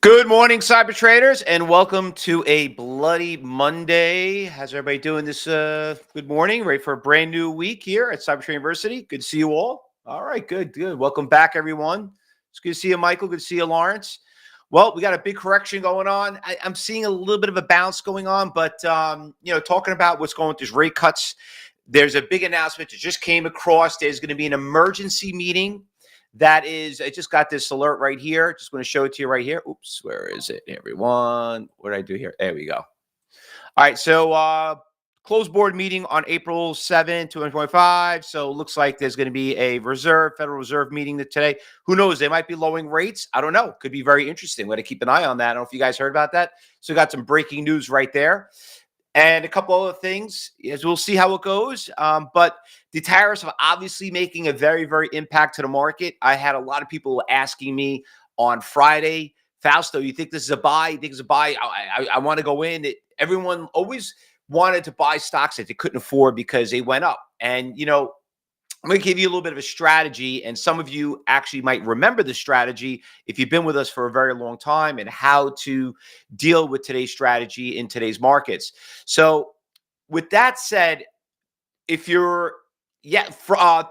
Good morning, cyber traders, and welcome to a bloody Monday. How's everybody doing this good morning? Ready for a brand new week here at Cyber Trading University. Good to see you all. All right, good. Welcome back, everyone. It's good to see you, Michael. Good to see you, Lawrence. Well, we got a big correction going on. I'm seeing a little bit of a bounce going on, but talking about what's going with these rate cuts, there's a big announcement that just came across. There's going to be an emergency meeting. That is, I just got this alert right here. Just going to show it to you right here. Oops, where is it, everyone? What did I do here? There we go. All right, so closed board meeting on April 7th, 2025. So it looks like there's going to be a Federal Reserve meeting today. Who knows? They might be lowering rates. I don't know. Could be very interesting. We're going to keep an eye on that. I don't know if you guys heard about that. So we got some breaking news right there. And a couple other things, as we'll see how it goes. But the tariffs are obviously making a very, very impact to the market. I had a lot of people asking me on Friday, Fausto, you think this is a buy? You think it's a buy? I want to go in. Everyone always wanted to buy stocks that they couldn't afford because they went up. And, I'm going to give you a little bit of a strategy, and some of you actually might remember the strategy if you've been with us for a very long time, and how to deal with today's strategy in today's markets. So with that said, if you're,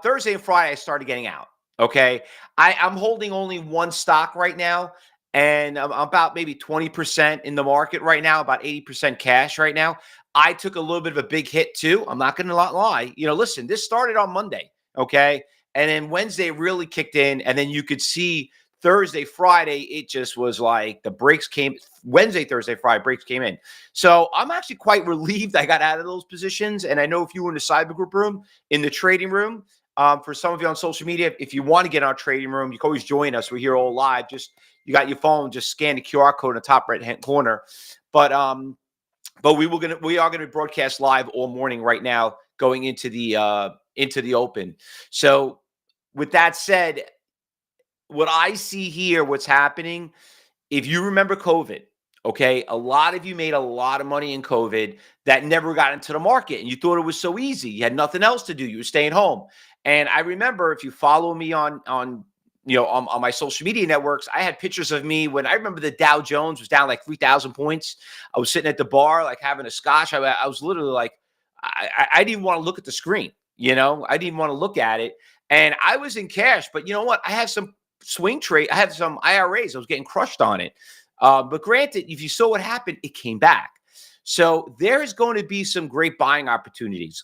Thursday and Friday, I started getting out. Okay. I'm holding only one stock right now, and I'm about maybe 20% in the market right now, about 80% cash right now. I took a little bit of a big hit too. I'm not going to lie. Listen, this started on Monday. Okay. And then Wednesday really kicked in. And then you could see Thursday, Friday, it just was like the breaks came. Wednesday, Thursday, Friday, breaks came in. So I'm actually quite relieved I got out of those positions. And I know if you were in the cyber group room, in the trading room, for some of you on social media, if you want to get in our trading room, you can always join us. We're here all live. You got your phone, just scan the QR code in the top right-hand corner. But we are gonna broadcast live all morning right now, going into the open. So with that said, what I see here, what's happening, if you remember COVID, okay, a lot of you made a lot of money in COVID that never got into the market, and you thought it was so easy. You had nothing else to do. You were staying home. And I remember, if you follow me on my social media networks, I had pictures of me when I remember the Dow Jones was down like 3,000 points. I was sitting at the bar, like having a scotch. I was literally like, I didn't want to look at the screen. I didn't even want to look at it. And I was in cash, but you know what? I had some swing trade. I had some IRAs. I was getting crushed on it. But granted, if you saw what happened, it came back. So there's going to be some great buying opportunities,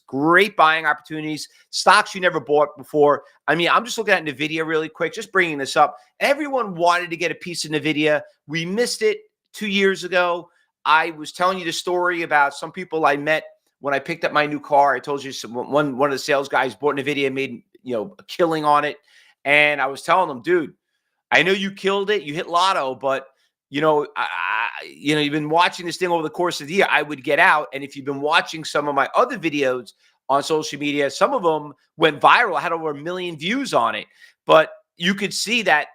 stocks you never bought before. I mean, I'm just looking at NVIDIA really quick, just bringing this up. Everyone wanted to get a piece of NVIDIA. We missed it 2 years ago. I was telling you the story about some people I met when I picked up my new car. I told you one of the sales guys bought NVIDIA, made a killing on it. And I was telling them, dude, I know you killed it. You hit lotto, but you've been watching this thing over the course of the year. I would get out. And if you've been watching some of my other videos on social media, some of them went viral. I had over 1 million views on it. But you could see that,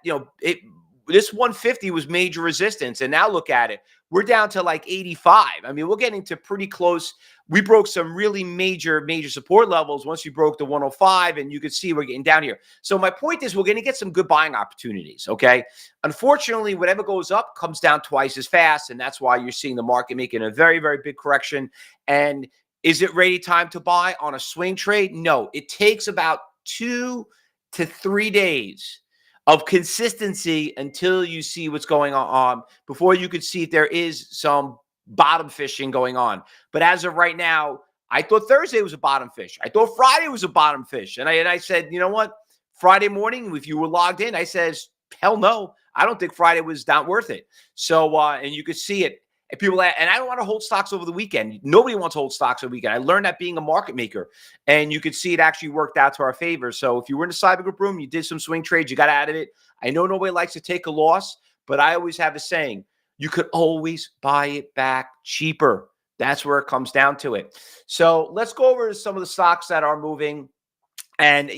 this 150 was major resistance. And now look at it. We're down to like 85. I mean, we're getting to pretty close. We broke some really major support levels once we broke the 105, and you could see we're getting down here. So my point is, we're going to get some good buying opportunities, okay? Unfortunately, whatever goes up comes down twice as fast, and that's why you're seeing the market making a very, very big correction. And is it ready time to buy on a swing trade? No. It takes about 2 to 3 days of consistency until you see what's going on before you could see if there is some bottom fishing going on. But as of right now, I thought Thursday was a bottom fish. I thought Friday was a bottom fish. And I said, you know what? Friday morning, if you were logged in, I says, hell no. I don't think Friday was not worth it. So, and you could see it. And and I don't want to hold stocks over the weekend. Nobody wants to hold stocks over the weekend. I learned that being a market maker, and you could see it actually worked out to our favor. So if you were in the cyber group room, you did some swing trades, you got out of it. I know nobody likes to take a loss, but I always have a saying, you could always buy it back cheaper. That's where it comes down to it. So let's go over to some of the stocks that are moving. And,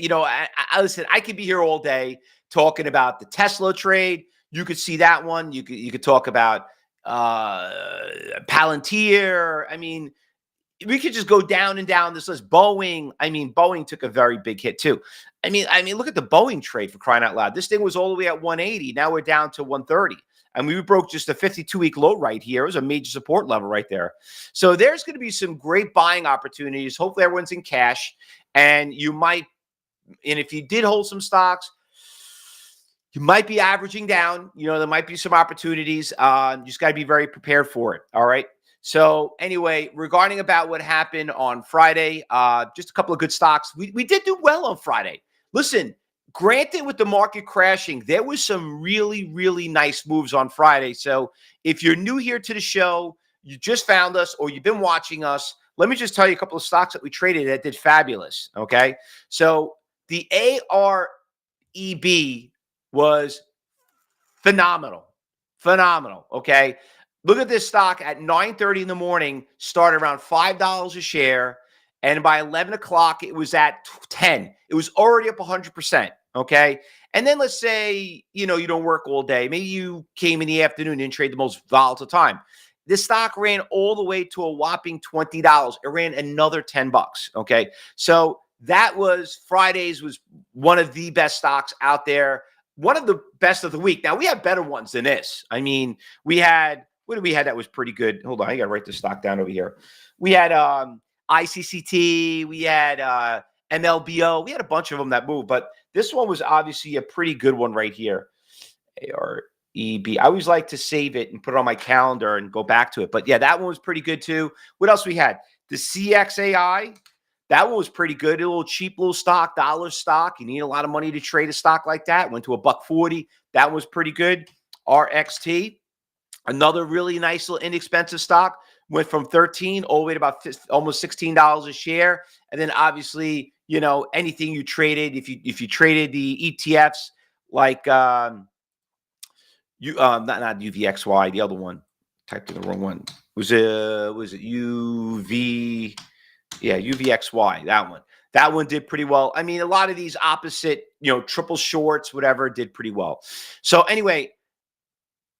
listen, I could be here all day talking about the Tesla trade. You could see that one. You could talk about Palantir. I mean, we could just go down and down this list. Boeing, I mean, Boeing took a very big hit too. I mean, look at the Boeing trade, for crying out loud. This thing was all the way at 180. Now we're down to 130. I mean, we broke just a 52-week low right here. It was a major support level right there. So there's going to be some great buying opportunities. Hopefully everyone's in cash. And if you did hold some stocks, you might be averaging down. There might be some opportunities. You just got to be very prepared for it. All right. So anyway, regarding about what happened on Friday, just a couple of good stocks. We did do well on Friday. Listen, granted, with the market crashing, there was some really, really nice moves on Friday. So if you're new here to the show, you just found us, or you've been watching us, let me just tell you a couple of stocks that we traded that did fabulous. Okay. So the AREB was phenomenal. Okay. Look at this stock at 9:30 in the morning, started around $5 a share. And by 11 o'clock, it was at 10. It was already up 100%. Okay. And then let's say, you don't work all day. Maybe you came in the afternoon and trade the most volatile time. This stock ran all the way to a whopping $20. It ran another $10. Okay. So that was Fridays, was one of the best stocks out there. One of the best of the week. Now we have better ones than this. I mean, what did we have that was pretty good? Hold on. I got to write the stock down over here. We had, ICCT, we had MLBO, we had a bunch of them that moved, but this one was obviously a pretty good one right here. AREB. I always like to save it and put it on my calendar and go back to it. But yeah, that one was pretty good too. What else we had? The CXAI. That one was pretty good. A little cheap little stock, dollar stock. You need a lot of money to trade a stock like that. Went to $1.40. That was pretty good. RXT. Another really nice little inexpensive stock, went from 13 all the way to about almost $16 a share. And then obviously, anything you traded, if you traded the ETFs, like not UVXY, the other one, typed in the wrong one. Was it UV? Yeah, UVXY, that one did pretty well. I mean, a lot of these opposite, triple shorts, whatever, did pretty well. So anyway,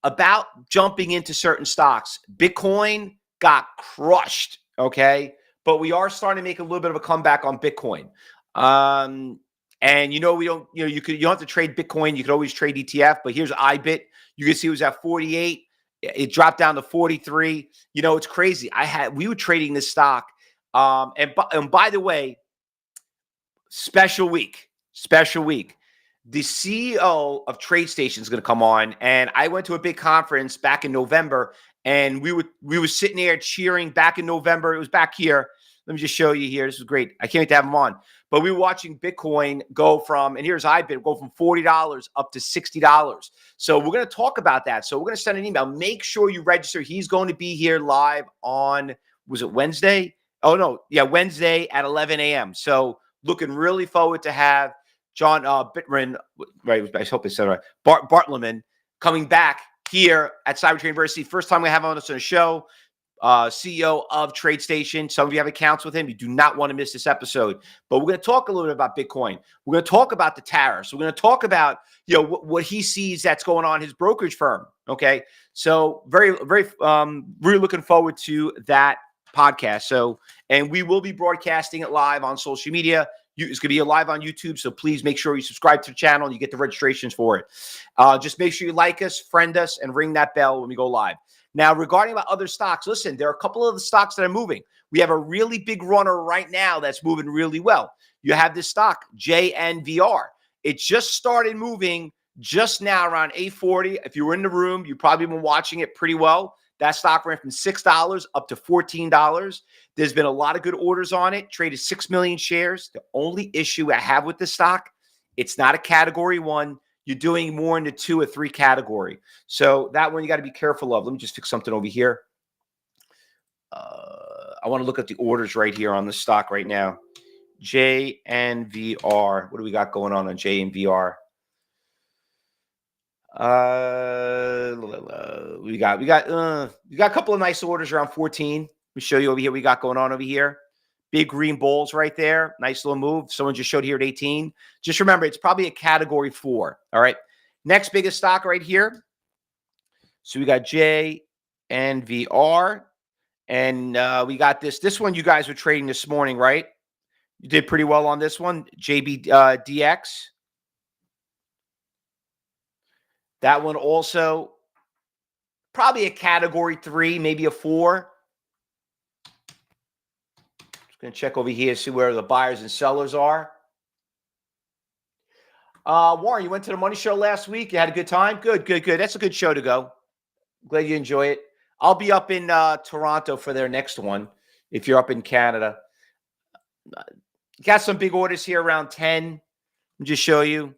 about jumping into certain stocks, Bitcoin got crushed, okay? But we are starting to make a little bit of a comeback on Bitcoin. And we don't, you don't have to trade Bitcoin. You could always trade ETF, but here's IBIT. You can see it was at 48. It dropped down to 43. It's crazy. We were trading this stock. And by the way, special week. The CEO of TradeStation is going to come on, and I went to a big conference back in November, and we were sitting there cheering back in November. It was back here. Let me just show you here. This is great. I can't wait to have him on. But we were watching Bitcoin go from, and here's IBIT, go from $40 up to $60. So we're going to talk about that. So we're going to send an email. Make sure you register. He's going to be here live on, was it Wednesday? Oh, no. Yeah, Wednesday at 11 a.m. So looking really forward to have John Bittman, right? I hope I said it right. Bartleman coming back here at CyberTrading University. First time we have on us on a show. CEO of TradeStation. Some of you have accounts with him. You do not want to miss this episode. But we're going to talk a little bit about Bitcoin. We're going to talk about the tariffs. We're going to talk about what he sees that's going on in his brokerage firm. Okay, so very, very, really looking forward to that podcast. So, and we will be broadcasting it live on social media. It's going to be live on YouTube, so please make sure you subscribe to the channel and you get the registrations for it. Just make sure you like us, friend us, and ring that bell when we go live. Now, regarding about other stocks, listen, there are a couple of the stocks that are moving. We have a really big runner right now that's moving really well. You have this stock, JNVR. It just started moving just now around 8:40. If you were in the room, you've probably been watching it pretty well. That stock ran from $6 up to $14. There's been a lot of good orders on it. Traded 6 million shares. The only issue I have with this stock, it's not a category 1. You're doing more in the 2 or 3 category. So that one you got to be careful of. Let me just fix something over here. I want to look at the orders right here on the stock right now. JNVR. What do we got going on JNVR? We got a couple of nice orders around 14. Let me show you over here. We got going on over here. Big green balls right there. Nice little move. Someone just showed here at 18. Just remember, it's probably a category 4. All right. Next biggest stock right here. So we got JNVR. And we got this one you guys were trading this morning, right? You did pretty well on this one, JBDX. That one also probably a category 3, maybe a 4. Just going to check over here, see where the buyers and sellers are. Warren, you went to the money show last week. You had a good time? Good. That's a good show to go. Glad you enjoy it. I'll be up in Toronto for their next one if you're up in Canada. Got some big orders here around 10. Let me just show you.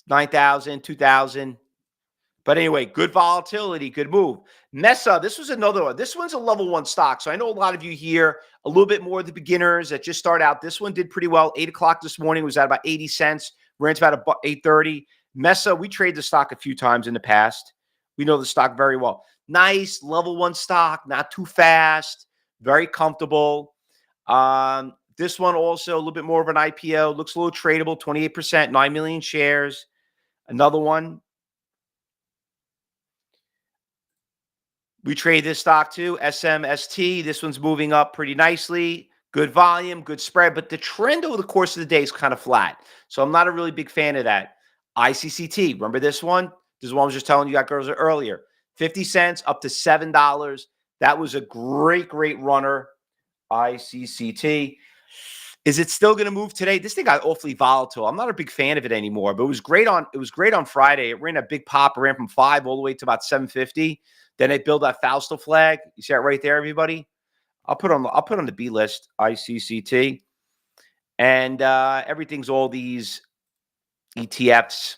9,000, 2,000. But anyway, good volatility, good move. Mesa, this was another one. This one's a level 1 stock. So I know a lot of you here, a little bit more of the beginners that just start out. This one did pretty well. 8 o'clock this morning was at about 80 cents. Ran to about 8:30. Mesa, we traded the stock a few times in the past. We know the stock very well. Nice level 1 stock, not too fast, very comfortable. This one also a little bit more of an IPO. Looks a little tradable, 28%, 9 million shares. Another one. We trade this stock too, SMST. This one's moving up pretty nicely. Good volume, good spread, but the trend over the course of the day is kind of flat. So I'm not a really big fan of that. ICCT, remember this one? This is one I was just telling you guys earlier. 50 cents up to $7. That was a great runner. ICCT. Is it still going to move today? This thing got awfully volatile. I'm not a big fan of it anymore, but it was great on Friday. It ran a big pop. It ran from 5 all the way to about 750. Then it built that Fausto flag. You see that right there, everybody? I'll put on the B list, ICCT. And everything's all these ETFs.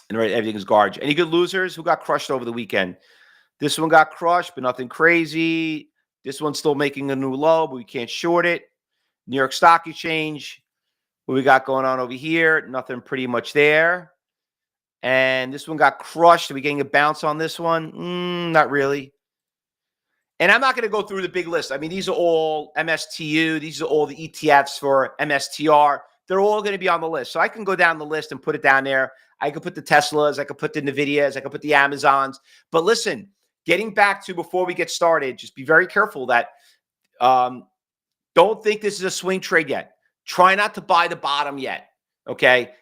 And right, everything is garbage. Any good losers? Who got crushed over the weekend? This one got crushed, but nothing crazy. This one's still making a new low, but we can't short it. New York Stock Exchange. What we got going on over here? Nothing pretty much there. And this one got crushed. Are we getting a bounce on this one? Not really. And I'm not going to go through the big list. I mean, these are all MSTU. These are all the ETFs for MSTR. They're all going to be on the list. So I can go down the list and put it down there. I could put the Teslas. I could put the NVIDIAs. I could put the Amazons. But listen, getting back to before we get started, just be very careful that don't think this is a swing trade yet. Try not to buy the bottom yet, okay?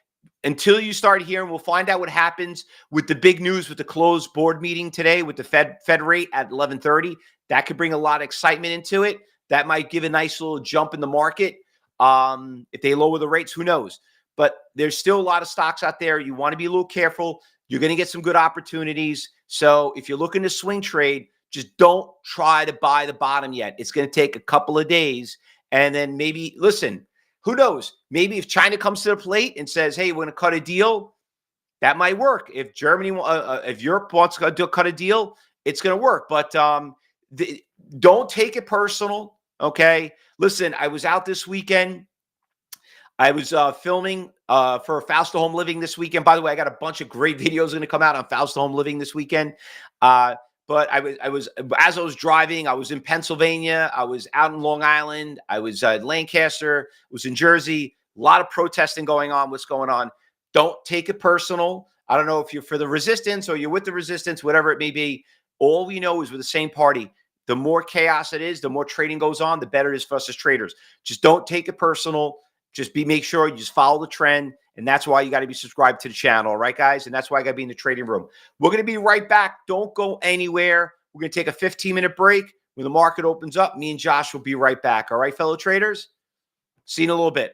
Until you start hearing, we'll find out what happens with the big news with the closed board meeting today with the Fed rate at 11:30. That could bring a lot of excitement into it. That might give a nice little jump in the market. If they lower the rates, who knows? But there's still a lot of stocks out there. You want to be a little careful. You're going to get some good opportunities. So if you're looking to swing trade, just don't try to buy the bottom yet. It's going to take a couple of days. And then maybe, listen, who knows? Maybe if China comes to the plate and says, hey, we're going to cut a deal, that might work. If if Europe wants to cut a deal, it's going to work. But don't take it personal, okay? Listen, I was out this weekend. I was filming for Fausto Home Living this weekend. By the way, I got a bunch of great videos going to come out on Fausto Home Living this weekend. But I was as I was driving, I was in Pennsylvania, I was out in Long Island, I was in Lancaster, was in Jersey. A lot of protesting going on. What's going on? Don't take it personal. I don't know if you're for the resistance or you're with the resistance, whatever it may be. All we know is we're the same party. The more chaos it is, the more trading goes on, the better it is for us as traders. Just don't take it personal. Just make sure you just follow the trend. And that's why you got to be subscribed to the channel, right, guys? And that's why I got to be in the trading room. We're going to be right back. Don't go anywhere. We're going to take a 15-minute break. When the market opens up, me and Josh will be right back. All right, fellow traders? See you in a little bit.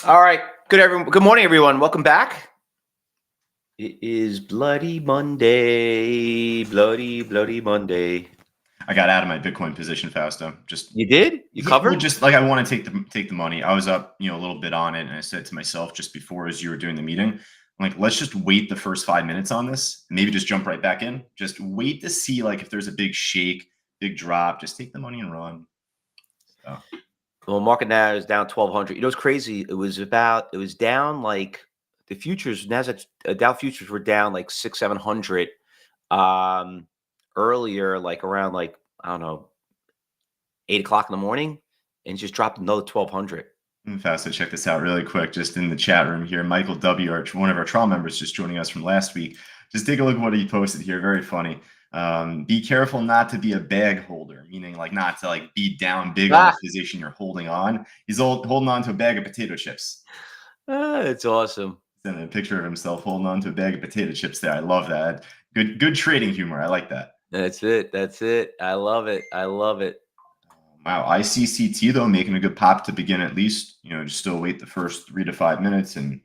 All right. Good morning, everyone. Welcome back. It is Bloody Monday. Bloody Monday. I got out of my Bitcoin position, Fausto. You did? You covered? Just like I want to take the money. I was up, a little bit on it, and I said to myself just before as you were doing the meeting, I'm like, let's just wait the first 5 minutes on this, maybe just jump right back in. Just wait to see like if there's a big shake, big drop. Just take the money and run. So. Well, market now is down 1,200. You know, it's crazy. It was down like the futures, Nasdaq, Dow futures were down like 700 earlier, like around like, I don't know, 8 o'clock in the morning, and just dropped another 1,200. Fausto, check this out really quick. Just in the chat room here, Michael W., one of our trial members, just joining us from last week. Just take a look at what he posted here. Very funny. Be careful not to be a bag holder, meaning like not to like be down big on the position you're holding on. He's holding on to a bag of potato chips. It's awesome. Sending a picture of himself holding on to a bag of potato chips there. I love that. Good trading humor. I like that. That's it. I love it. Wow, ICCT though making a good pop to begin at least. Just still wait the first 3 to 5 minutes and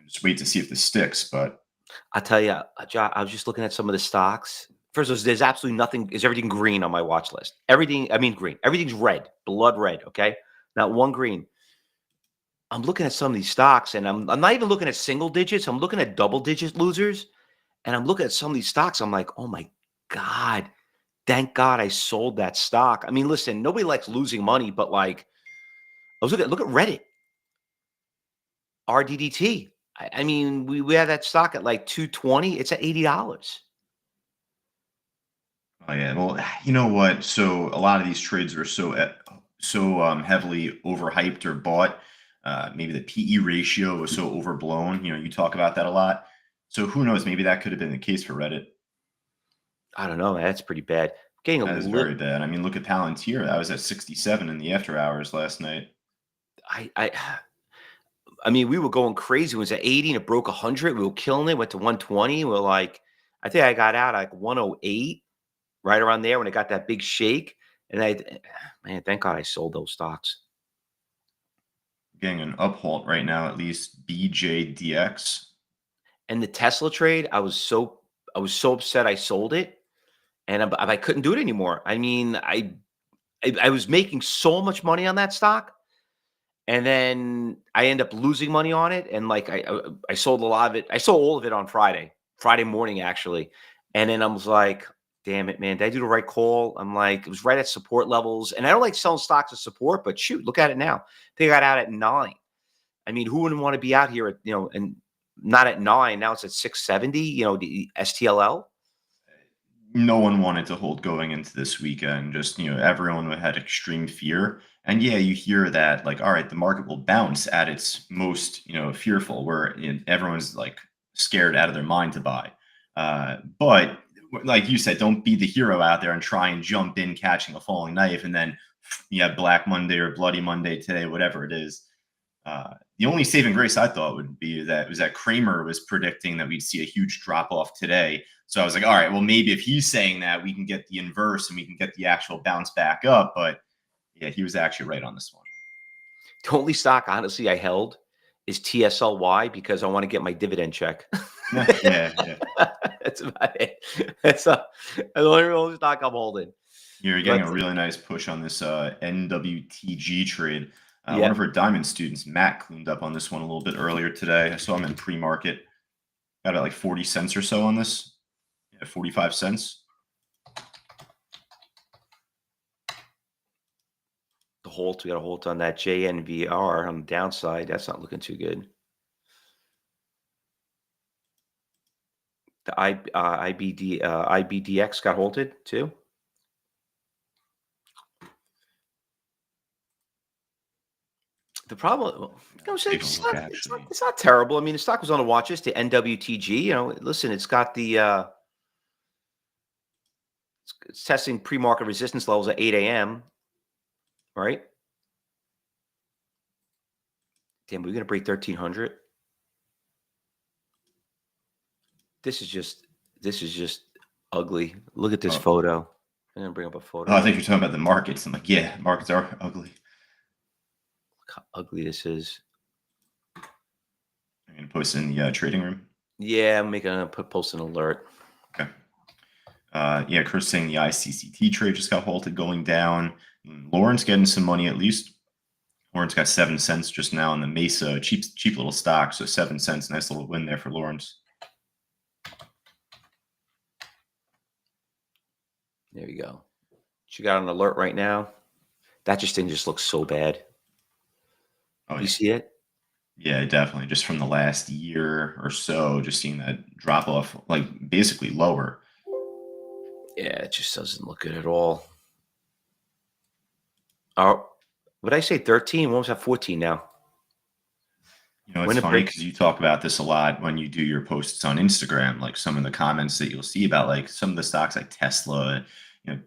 just wait to see if this sticks. But I tell you, I was just looking at some of the stocks. First of all, there's absolutely nothing. Is everything green on my watch list? Everything. I mean, green. Everything's red, blood red. Okay, not one green. I'm looking at some of these stocks, and I'm not even looking at single digits. I'm looking at double digit losers, and I'm looking at some of these stocks. I'm like, oh my God. Thank God I sold that stock. I mean, listen, nobody likes losing money, but like, look at Reddit, RDDT. I mean, we had that stock at like 220. It's at $80. Oh yeah, well, you know what? So a lot of these trades are so heavily overhyped or bought. Maybe the PE ratio was so overblown. You talk about that a lot. So who knows? Maybe that could have been the case for Reddit. I don't know, man. That's pretty bad. That is very bad. I mean, look at Palantir. That was at 67 in the after hours last night. I mean, we were going crazy. It was at 80 and it broke 100. We were killing it. Went to 120. We were like, I think I got out like 108, right around there when it got that big shake. And man, thank God I sold those stocks. Getting an uphold right now, at least BJDX. And the Tesla trade, I was so upset I sold it, and I couldn't do it anymore. I mean, I was making so much money on that stock, and then I end up losing money on it. And like I sold a lot of it. I sold all of it on Friday morning actually, and then I was like, damn it, man, did I do the right call? I'm like, it was right at support levels, and I don't like selling stocks at support, but shoot, look at it now. They got out at 9. I mean, who wouldn't want to be out here at and not at 9. Now it's at 670, the STLL. No one wanted to hold going into this weekend. Just, everyone had extreme fear. And yeah, you hear that like, all right, the market will bounce at its most, fearful, where everyone's like scared out of their mind to buy. But like you said, don't be the hero out there and try and jump in catching a falling knife. And then you have Black Monday or Bloody Monday today, whatever it is. The only saving grace I thought would be that Kramer was predicting that we'd see a huge drop off today. So I was like, all right, well, maybe if he's saying that, we can get the inverse and we can get the actual bounce back up. But yeah, he was actually right on this one. The only stock, honestly, I held is TSLY because I want to get my dividend check. Yeah. That's about it. That's the only stock I'm holding. You're getting a really nice push on this NWTG trade. One of our Diamond students, Matt, cleaned up on this one a little bit earlier today. I saw him in pre-market. Got at like 40 cents or so on this. Yeah, 45 cents. We got a hold on that JNVR on the downside. That's not looking too good. The IBDX got halted too. The problem, it's not terrible. I mean, the stock was on the watch list. The NWTG, listen, it's got the it's testing pre-market resistance levels at 8 a.m. Right? Damn, we're gonna break 1,300. This is just ugly. Look at this photo. I'm gonna bring up a photo. Oh, I think you're talking about the markets. I'm like, yeah, markets are ugly. Look how ugly this is. And post in the trading room. Yeah, I'm post an alert. Okay. Yeah, Chris saying the ICCT trade just got halted going down. Lauren's getting some money at least. Lawrence got 7 cents just now in the Mesa, cheap little stock. So 7 cents, nice little win there for Lawrence. There you go. She got an alert right now. That thing just looks so bad. Oh, You yeah. see it? Yeah, definitely. Just from the last year or so, just seeing that drop off, like basically lower. Yeah, it just doesn't look good at all. Oh, would I say 13? What was that? 14 now. It's funny because you talk about this a lot when you do your posts on Instagram, like some of the comments that you'll see about like some of the stocks like Tesla,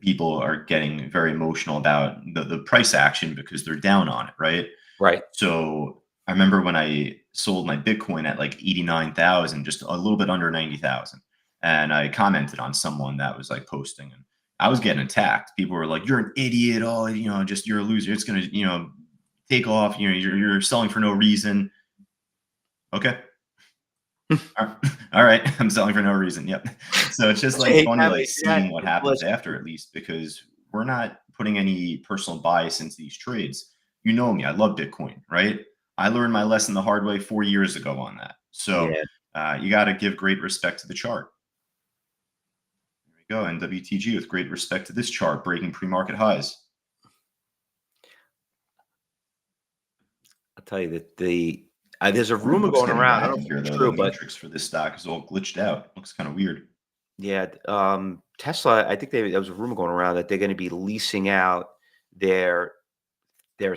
people are getting very emotional about the price action because they're down on it, right? Right. So I remember when I sold my Bitcoin at like 89,000, just a little bit under 90,000. And I commented on someone that was like posting and I was getting attacked. People were like, "You're an idiot. Oh, just you're a loser. It's going to, take off. You're selling for no reason." Okay. All right. I'm selling for no reason. Yep. So it's just like funny, like seeing what happens after, at least, because we're not putting any personal bias into these trades. You know me. I love Bitcoin, right? I learned my lesson the hard way 4 years ago on that. So you got to give great respect to the chart. There we go. NWTG with great respect to this chart, breaking pre-market highs. I'll tell you that there's a rumor going around. I don't know if it's true, the but matrix for this stock is all glitched out. Looks kind of weird. yeah, Tesla. I think there was a rumor going around that they're going to be leasing out their Tesla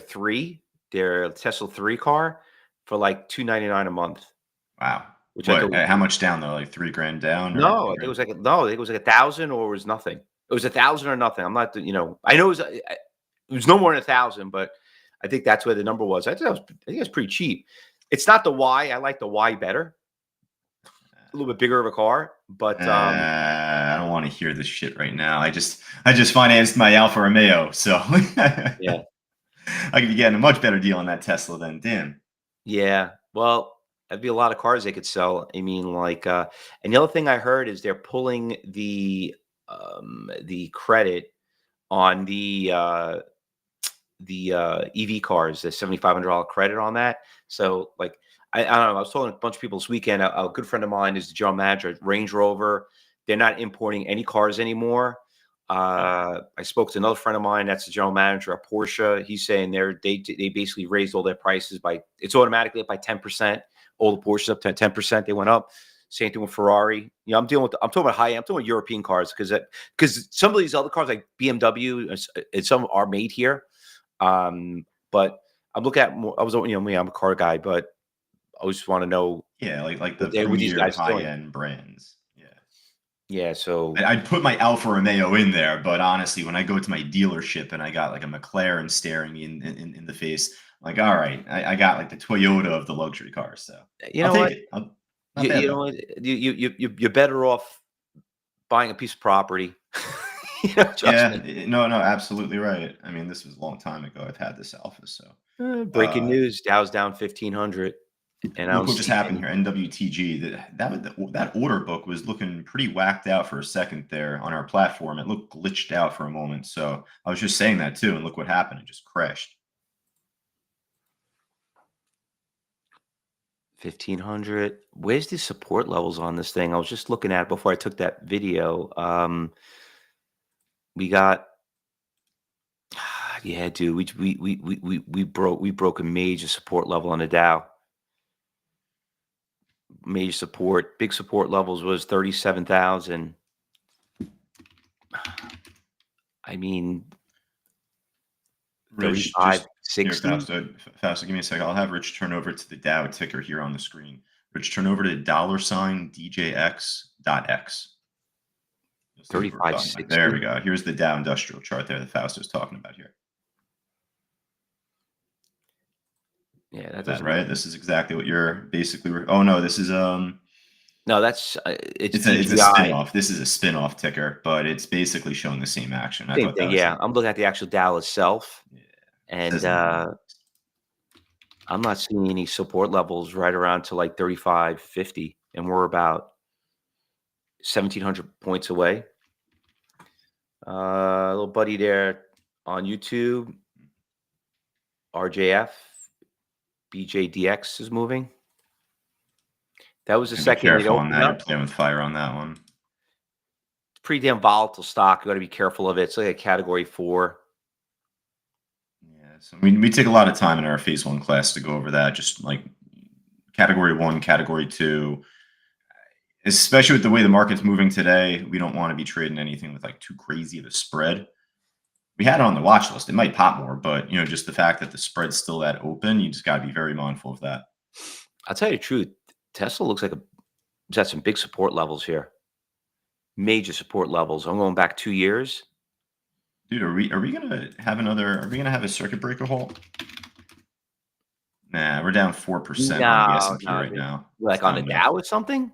3 car for like $299 a month. Wow. Which How much down though? Like $3,000 down? No, I think it was like 1,000 or it was nothing. It was 1,000 or nothing. I'm not, I know it was no more than 1,000, but I think that's where the number was. I think it's pretty cheap. It's not the Y. I like the Y better. A little bit bigger of a car, but I don't want to hear this shit right now. I just financed my Alfa Romeo, so yeah, I could be getting a much better deal on that Tesla than damn. Yeah, well, that'd be a lot of cars they could sell. I mean, like, and the other thing I heard is they're pulling the credit on the EV cars, the $7,500 credit on that. So, like, I don't know. I was talking to a bunch of people this weekend. A good friend of mine is the general manager at Range Rover. They're not importing any cars anymore. I spoke to another friend of mine that's the general manager at Porsche. He's saying they basically raised all their prices it's automatically up by 10%. All the Porsches up to 10%. They went up. Same thing with Ferrari. I'm talking about high. I'm talking about European cars because some of these other cars like BMW and some are made here. But I'm looking at more. Me, I'm a car guy, but I just want to know. Yeah, like the premier high-end brands. Yeah, so I'd put my Alfa Romeo in there, but honestly, when I go to my dealership and I got like a McLaren staring me in the face, I'm like, all right, I got like the Toyota of the luxury cars, so I'll take it. You're better off buying a piece of property. No, absolutely right. I mean, this was a long time ago. I've had this Alfa, so breaking news: Dow's down 1,500. And look what just happened here. NWTG. That order book was looking pretty whacked out for a second there on our platform. It looked glitched out for a moment. So I was just saying that too, and look what happened. It just crashed. 1,500. Where's the support levels on this thing? I was just looking at it before I took that video. We got, yeah, dude. We broke a major support level on the Dow. Major support, big support levels was 37,000. I mean, Rich, 35, 60. Fausto, give me a second. I'll have Rich turn over to the Dow ticker here on the screen. Rich, turn over to $DJX.X. 35, 60. There we go. Here's the Dow industrial chart there that Fausto's talking about here. Yeah, that's right. This is exactly what you're basically. Oh no, this is no, that's it's a spin-off. This is a spin-off ticker, but it's basically showing the same action. Same thing, yeah. I'm looking at the actual Dow itself, and I'm not seeing any support levels right around to like 35.50, and we're about 1,700 points away. Little buddy there on YouTube, RJF, BJDX is moving. That was the And be second it careful on opened that. You're up. playing with fire on that one. Pretty damn volatile stock. You got to be careful of it. It's like a category 4. Yeah, so we take a lot of time in our phase one class to go over that, just like category one, category two, especially with the way the market's moving today. We don't want to be trading anything with like too crazy of a spread. We had it on the watch list. It might pop more, but just the fact that the spread's still that open, you just got to be very mindful of that. I'll tell you the truth. Tesla looks like it's at some big support levels here. Major support levels. I'm going back 2 years. Dude, are we gonna have another? Are we gonna have a circuit breaker halt? Nah, we're down 4% on the No, S&P no, right now. It's like on the down to Dow or something?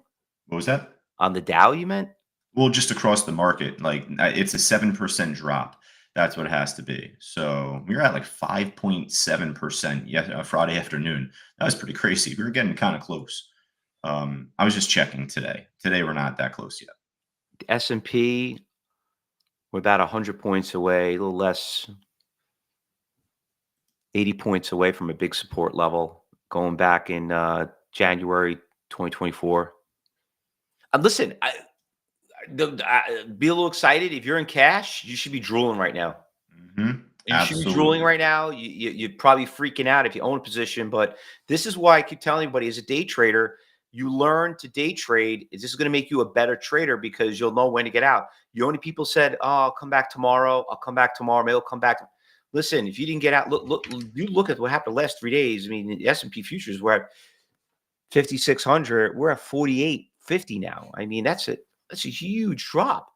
what was that? On the Dow, you meant? Well, just across the market, like it's a 7% drop. That's what it has to be. So we were at like 5.7% Friday afternoon. That was pretty crazy. We were getting kind of close. I was just checking today. Today we're not that close yet. The S&P, we're about 100 points away, a little less, 80 points away from a big support level going back in January 2024. Listen, be a little excited. If you're in cash, you should be drooling right now. You should be drooling Absolutely. right now. You're probably freaking out if you own a position, but this is why I keep telling everybody as a day trader, you learn to day trade. This is going to make you a better trader because you'll know when to get out. You only people said, "Oh, I'll come back tomorrow. I'll come back tomorrow. Maybe I'll come back." Listen, if you didn't get out, look. You look at what happened the last 3 days. I mean, the S&P futures were at 5,600. We're at 48.50 now. I mean, that's a huge drop.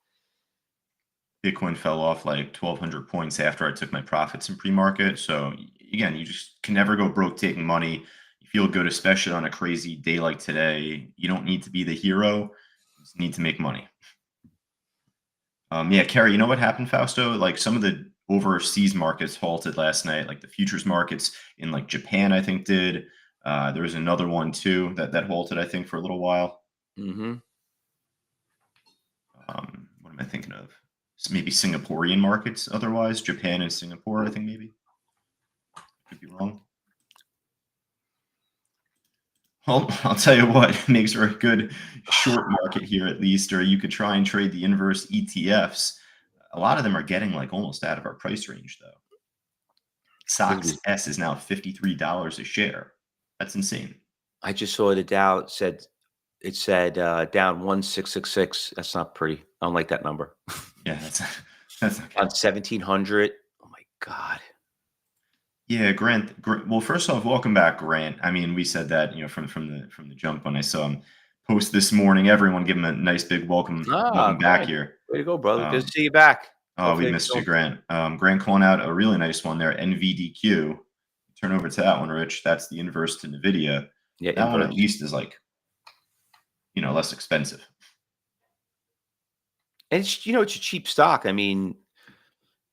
Bitcoin fell off like 1,200 points after I took my profits in pre-market. So again, you just can never go broke taking money. You feel good, especially on a crazy day like today. You don't need to be the hero. You just need to make money. Yeah, Carrie, you know what happened, Fausto? Like some of the overseas markets halted last night, like the futures markets in like Japan, I think did. There was another one too that halted, I think, for a little while. Mm-hmm. What am I thinking of? Maybe Singaporean markets. Otherwise, Japan and Singapore. I think maybe could be wrong. Well, I'll tell you what makes for a good short market here, at least, or you could try and trade the inverse ETFs. A lot of them are getting like almost out of our price range, though. SOX S is now $53 a share. That's insane. I just saw the Dow said down 1,666. That's not pretty. I don't like that number. Yeah, that's not On good. 1,700. Oh my God. Yeah, Grant. Well, first off, welcome back, Grant. I mean, we said that from the jump when I saw him post this morning. Everyone give him a nice big welcome back Grant. here. Way to go, brother. Good to Um, see you back. oh, we Hopefully missed you, you're Grant. Grant calling out a really nice one there, NVDQ. Turn over to that one, Rich. That's the inverse to NVIDIA. yeah, That one at inverse. least is like less expensive. And it's a cheap stock. I mean,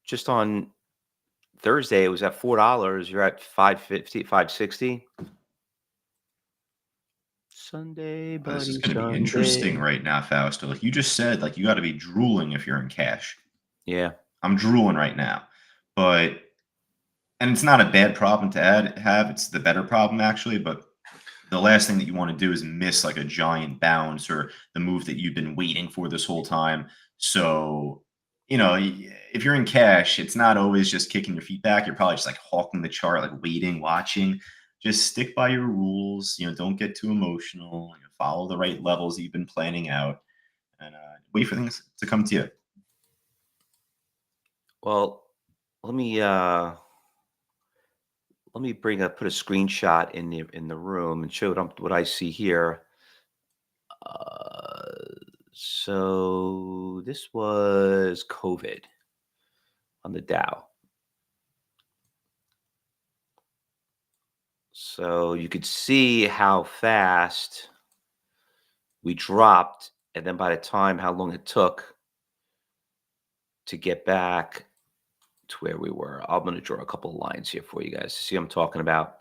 just on Thursday, it was at $4. You're at 550, 560. Sunday, Oh, this is buddy, going to be interesting Sunday. right now, Fausto. Like you just said, like you got to be drooling if you're in cash. Yeah. I'm drooling right now, but and it's not a bad problem to have. It's the better problem actually. But the last thing that you want to do is miss like a giant bounce or the move that you've been waiting for this whole time. So, if you're in cash, it's not always just kicking your feet back. You're probably just like hawking the chart, like waiting, watching. Just stick by your rules. Don't get too emotional. Follow the right levels that you've been planning out, and wait for things to come to you. Well, let me put a screenshot in the room and show what I see here. Uh, so this was COVID on the Dow. So you could see how fast we dropped, and then by the time how long it took to get back to where we were. I'm going to draw a couple of lines here for you guys to see what I'm talking about.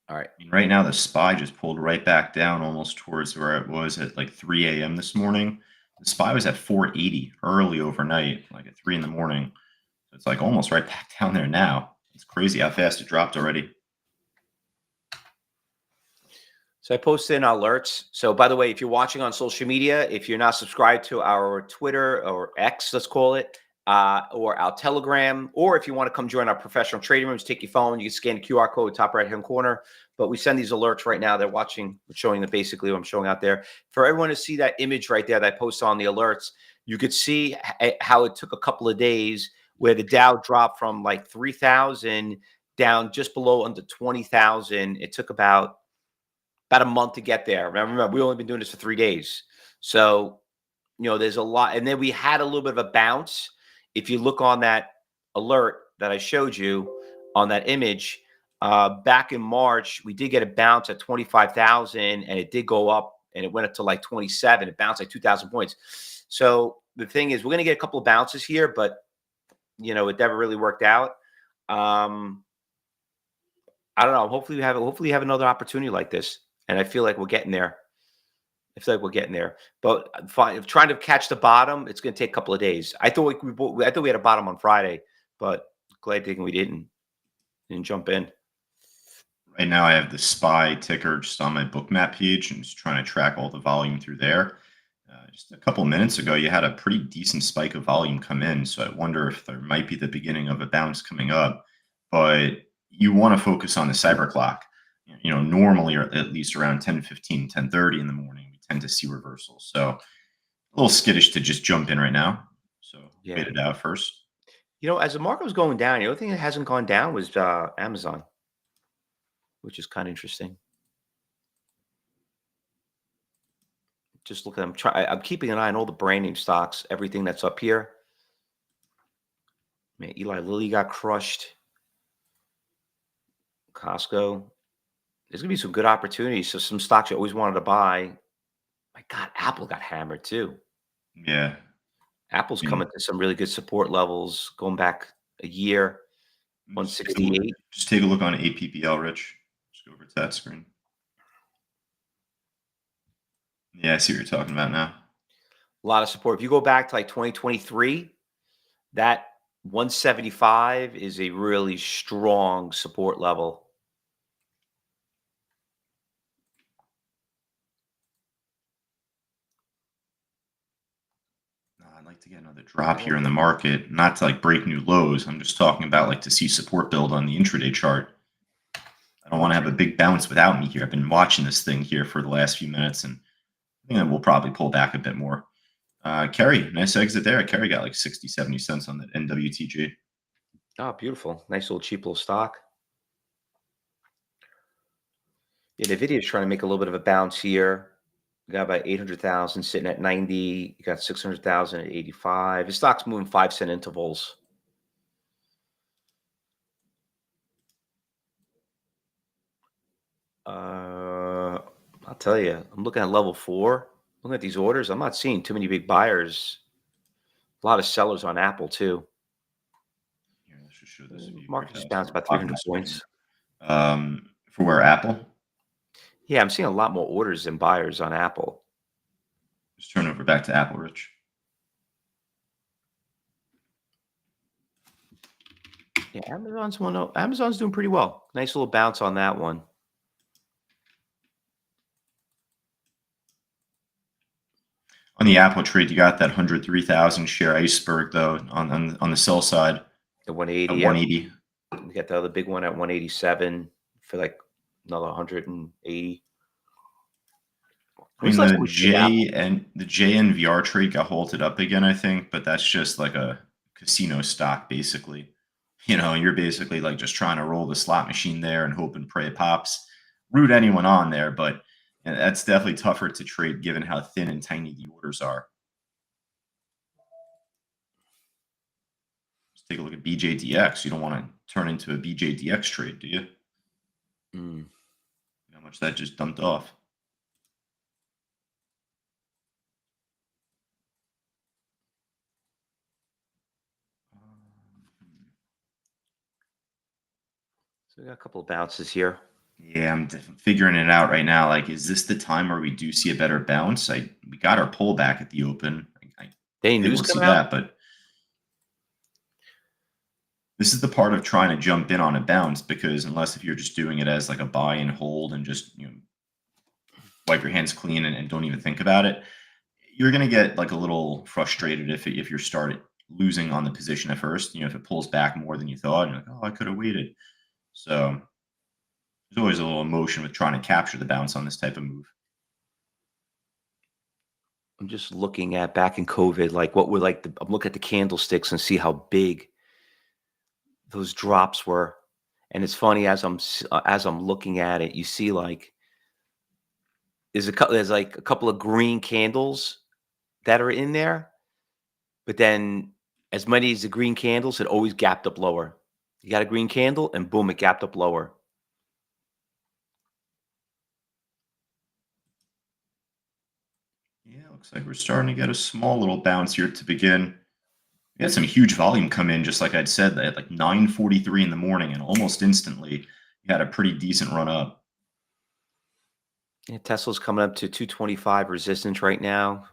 All right. I mean, right now, the SPY just pulled right back down almost towards where it was at like 3 a.m. this morning. The SPY was at 480 early overnight, like at 3 in the morning. So it's like almost right back down there now. It's crazy how fast it dropped already. So I posted in alerts. So by the way, if you're watching on social media, if you're not subscribed to our Twitter or X, let's call it, or our Telegram, or if you want to come join our professional trading rooms, take your phone, you can scan the QR code top right hand corner. But we send these alerts right now. They're watching, showing them basically what I'm showing out there. For everyone to see that image right there that I post on the alerts, you could see how it took a couple of days where the Dow dropped from like 3,000 down just below under 20,000. It took about a month to get there. Remember, we only been doing this for 3 days. So, there's a lot. And then we had a little bit of a bounce. If you look on that alert that I showed you on that image, back in March, we did get a bounce at 25,000 and it did go up and it went up to like 27. It bounced like 2,000 points. So the thing is, we're going to get a couple of bounces here, but, it never really worked out. I don't know. Hopefully we have another opportunity like this. And I feel like we're getting there. But fine, if trying to catch the bottom, it's going to take a couple of days. I thought we had a bottom on Friday, but glad thinking we didn't jump in. Right now, I have the SPY ticker just on my bookmap page and just trying to track all the volume through there. Just a couple minutes ago, you had a pretty decent spike of volume come in. So I wonder if there might be the beginning of a bounce coming up. But you want to focus on the cyber clock. Normally, or at least around 10:15, 10:30 in the morning, we tend to see reversals. So a little skittish to just jump in right now. So Yeah. wait it out first. As the market was going down, the only thing that hasn't gone down was Amazon, which is kind of interesting. Just look at I'm keeping an eye on all the brand name stocks, everything that's up here. Man, Eli Lilly got crushed. Costco. There's gonna be some good opportunities. So some stocks you always wanted to buy. My God, Apple got hammered too. Yeah. Apple's I mean, coming to some really good support levels going back a year, just take a look. 168. Just take a look on APPL, Rich. Just go over to that screen. Yeah, I see what you're talking about now. A lot of support. If you go back to like 2023, that 175 is a really strong support level. I'd like to get another drop here in the market, not to like break new lows. I'm just talking about like to see support build on the intraday chart. I don't want to have a big bounce without me here. I've been watching this thing here for the last few minutes, and I think that we'll probably pull back a bit more. Kerry, nice exit there. Kerry got like 60, 70 cents on that NWTG. Oh, beautiful. Nice little cheap little stock. Yeah, NVIDIA is trying to make a little bit of a bounce here. You got about 800,000 sitting at 90. You got 600,000 at 85. The stock's moving 5-cent intervals. I'll tell you, I'm looking at level 4. Looking at these orders, I'm not seeing too many big buyers. A lot of sellers on Apple too. Here, let's just show this view. Market just bounced about 300 points. For where Apple? Yeah, I'm seeing a lot more orders than buyers on Apple. Just turn over back to Apple, Rich. Yeah, Amazon's doing pretty well. Nice little bounce on that one. On the Apple trade, you got that 103,000 share iceberg though on the sell side The at 180. 180. We got the other big one at 187 for like another 180. I mean When's the last time we traded Apple? the JNVR trade got halted up again, I think, but that's just like a casino stock basically. You're basically like just trying to roll the slot machine there and hope and pray it pops. Root anyone on there, but that's definitely tougher to trade given how thin and tiny the orders are. Let's take a look at BJDX. You don't want to turn into a BJDX trade, do you? Mm. How much that just dumped off. So we got a couple of bounces here. Yeah, I'm figuring it out right now. Like, is this the time where we do see a better bounce? We got our pullback at the open. I Any was able news to see coming out? that, but this is the part of trying to jump in on a bounce because unless if you're just doing it as like a buy and hold and just wipe your hands clean and don't even think about it, you're gonna get like a little frustrated if you're started losing on the position at first. If it pulls back more than you thought, and you're like, oh, I could have waited. So there's always a little emotion with trying to capture the bounce on this type of move. I'm just looking at back in COVID, like what were like I'm looking at the candlesticks and see how big those drops were. And it's funny as I'm looking at it, you see like there's like a couple of green candles that are in there, but then as many as the green candles, it always gapped up lower. You got a green candle and boom, it gapped up lower. Yeah, looks like we're starting to get a small little bounce here to begin. We had some huge volume come in, just like I'd said, at like 9:43 in the morning, and almost instantly, you had a pretty decent run up. Yeah, Tesla's coming up to 225 resistance right now.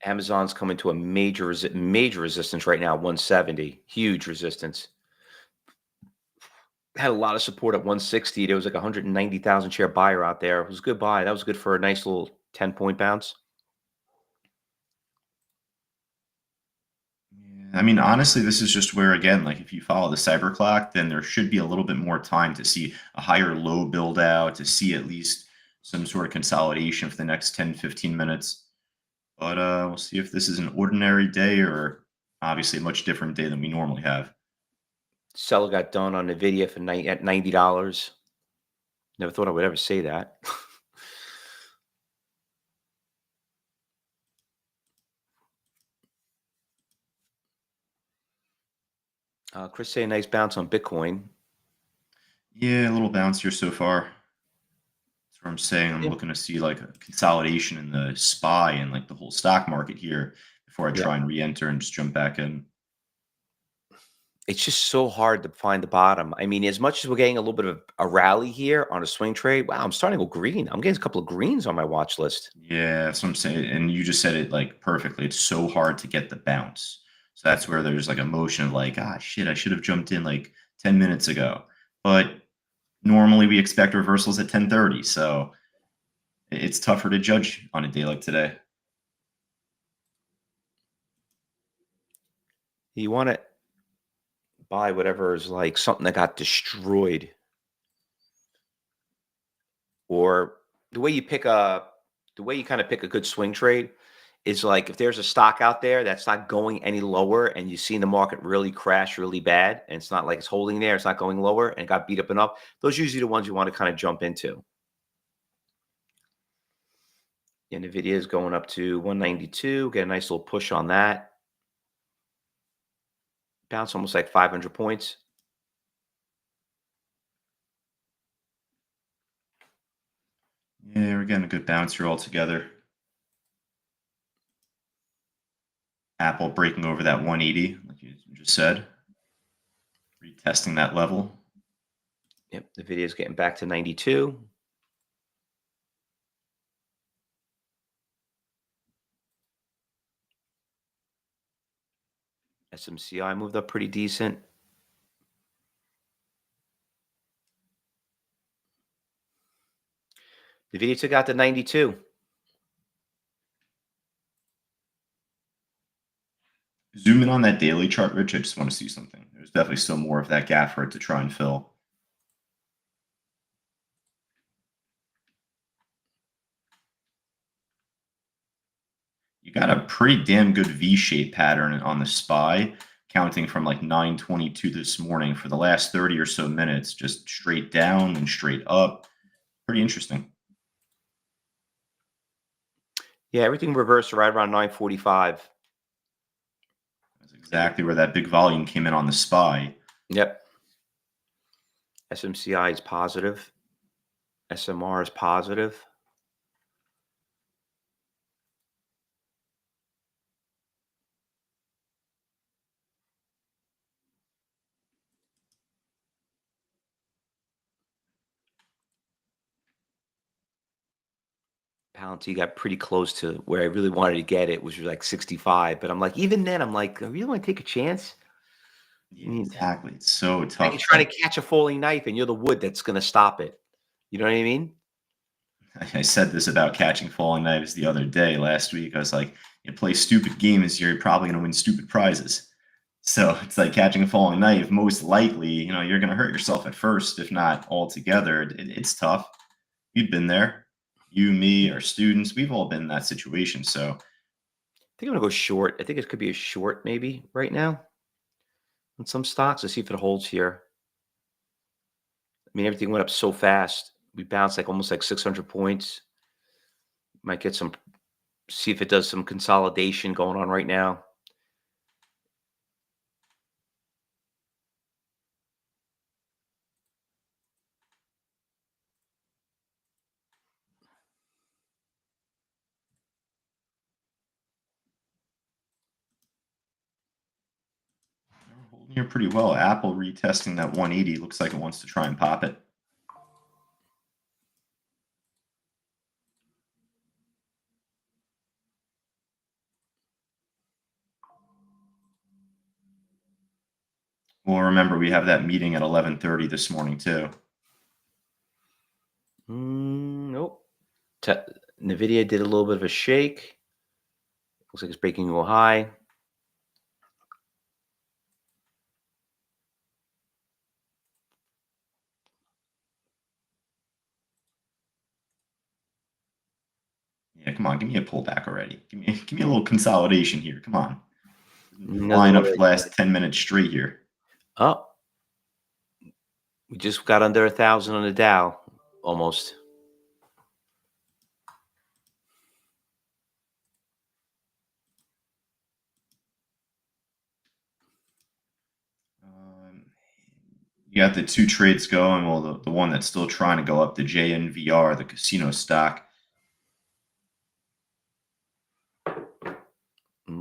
Amazon's coming to a major resistance right now, 170, huge resistance. Had a lot of support at 160. There was like 190,000 share buyer out there. It was a good buy. That was good for a nice little 10-point bounce. Yeah, I mean, honestly, this is just where, again, like if you follow the cyber clock, then there should be a little bit more time to see a higher low build out, to see at least some sort of consolidation for the next 10, 15 minutes. But we'll see if this is an ordinary day or obviously a much different day than we normally have. Seller got done on Nvidia for at $90. Never thought I would ever say that. Chris say a nice bounce on Bitcoin. Yeah, a little bounce here so far. That's what I'm saying. I'm Yeah. looking to see like a consolidation in the SPY and like the whole stock market here before I Yeah. try and re-enter and just jump back in. It's just so hard to find the bottom. I mean, as much as we're getting a little bit of a rally here on a swing trade, wow, I'm starting to go green. I'm getting a couple of greens on my watch list. Yeah, that's what I'm saying. And you just said it like perfectly. It's so hard to get the bounce. So that's where there's like a motion of like, ah, shit, I should have jumped in like 10 minutes ago. But normally we expect reversals at 10:30. So it's tougher to judge on a day like today. You want to buy whatever is like something that got destroyed, or the way you pick a the way you kind of pick a good swing trade is like if there's a stock out there that's not going any lower and you've seen the market really crash really bad and it's not like it's holding there, it's not going lower and got beat up enough, those are usually the ones you want to kind of jump into. And Nvidia is going up to 192, get a nice little push on that. Bounce almost like 500 points. Yeah, we're getting a good bounce here altogether. Apple breaking over that 180, like you just said, retesting that level. Yep, Nvidia is getting back to 92. SMCI moved up pretty decent. Nvidia took out the 92. Zoom in on that daily chart, Rich. I just want to see something. There's definitely still more of that gap for it to try and fill. You got a pretty damn good V-shaped pattern on the SPY, counting from like 9:22 this morning for the last 30 or so minutes, just straight down and straight up. Pretty interesting. Yeah, everything reversed right around 945. That's exactly where that big volume came in on the SPY. Yep. SMCI is positive. SMR is positive. Palantir got pretty close to where I really wanted to get it, which was like 65. But I'm like, even then, I'm like, I really want to take a chance. I Yeah, mean, exactly. It's so like you're tough trying to catch a falling knife, and you're the wood that's going to stop it. You know what I mean? I said this about catching falling knives the other day last week. I was like, you play stupid games, you're probably going to win stupid prizes. So it's like catching a falling knife. Most likely, you're going to hurt yourself at first, if not altogether. It's tough. You've been there. You, me, our students, we've all been in that situation. So I think I'm gonna go short. I think it could be a short maybe right now on some stocks. Let's see if it holds here. I mean, everything went up so fast. We bounced like almost like 600 points. Might get some, see if it does some consolidation going on right now. we're holding here pretty well. Apple retesting that 180. Looks like it wants to try and pop it. Well, remember, we have that meeting at 11:30 this morning, too. Nope. Nvidia did a little bit of a shake. Looks like it's breaking a little high. Yeah, come on, give me a pullback already. Give me a little consolidation here. Come on. We've been Another flying one up for right the last 10 minutes straight here. up. We just got under 1,000 on the Dow, almost. Um, you got the two trades going. Well, the one that's still trying to go up, the JNVR, the casino stock.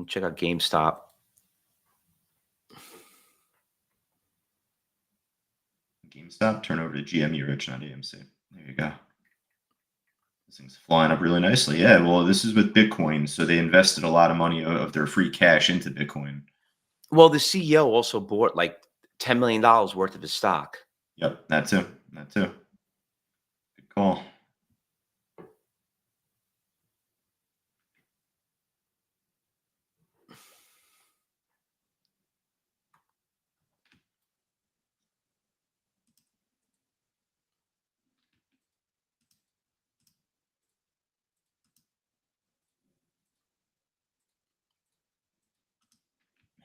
Check out GameStop. GameStop, turn over to GME, Rich, not AMC. There you go. This thing's flying up really nicely. Yeah, well, this is with Bitcoin. So they invested a lot of money of their free cash into Bitcoin. Well, the CEO also bought like $10 million worth of his stock. Yep, that too. That too. Good call.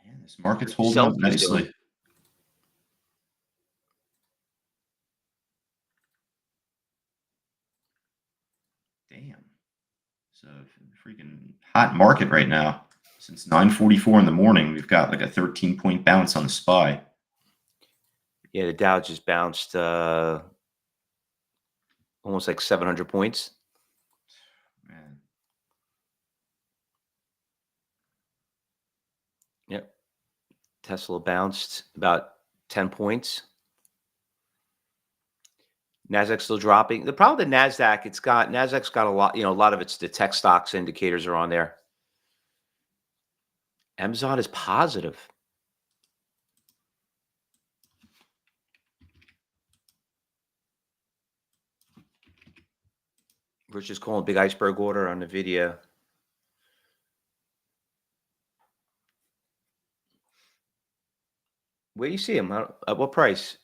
Man, this market's The holding up selfies doing. nicely. Damn. It's a freaking hot market right now. Since 9:44 in the morning, we've got like a 13-point bounce on the SPY. Yeah, the Dow just bounced almost like 700 points. Man, Yep. Tesla bounced about 10 points. Nasdaq's still dropping. The problem with Nasdaq, Nasdaq's got a lot, a lot of the tech stocks indicators are on there. Amazon is positive. We're just calling big iceberg order on the video. Where do you see them? At what price?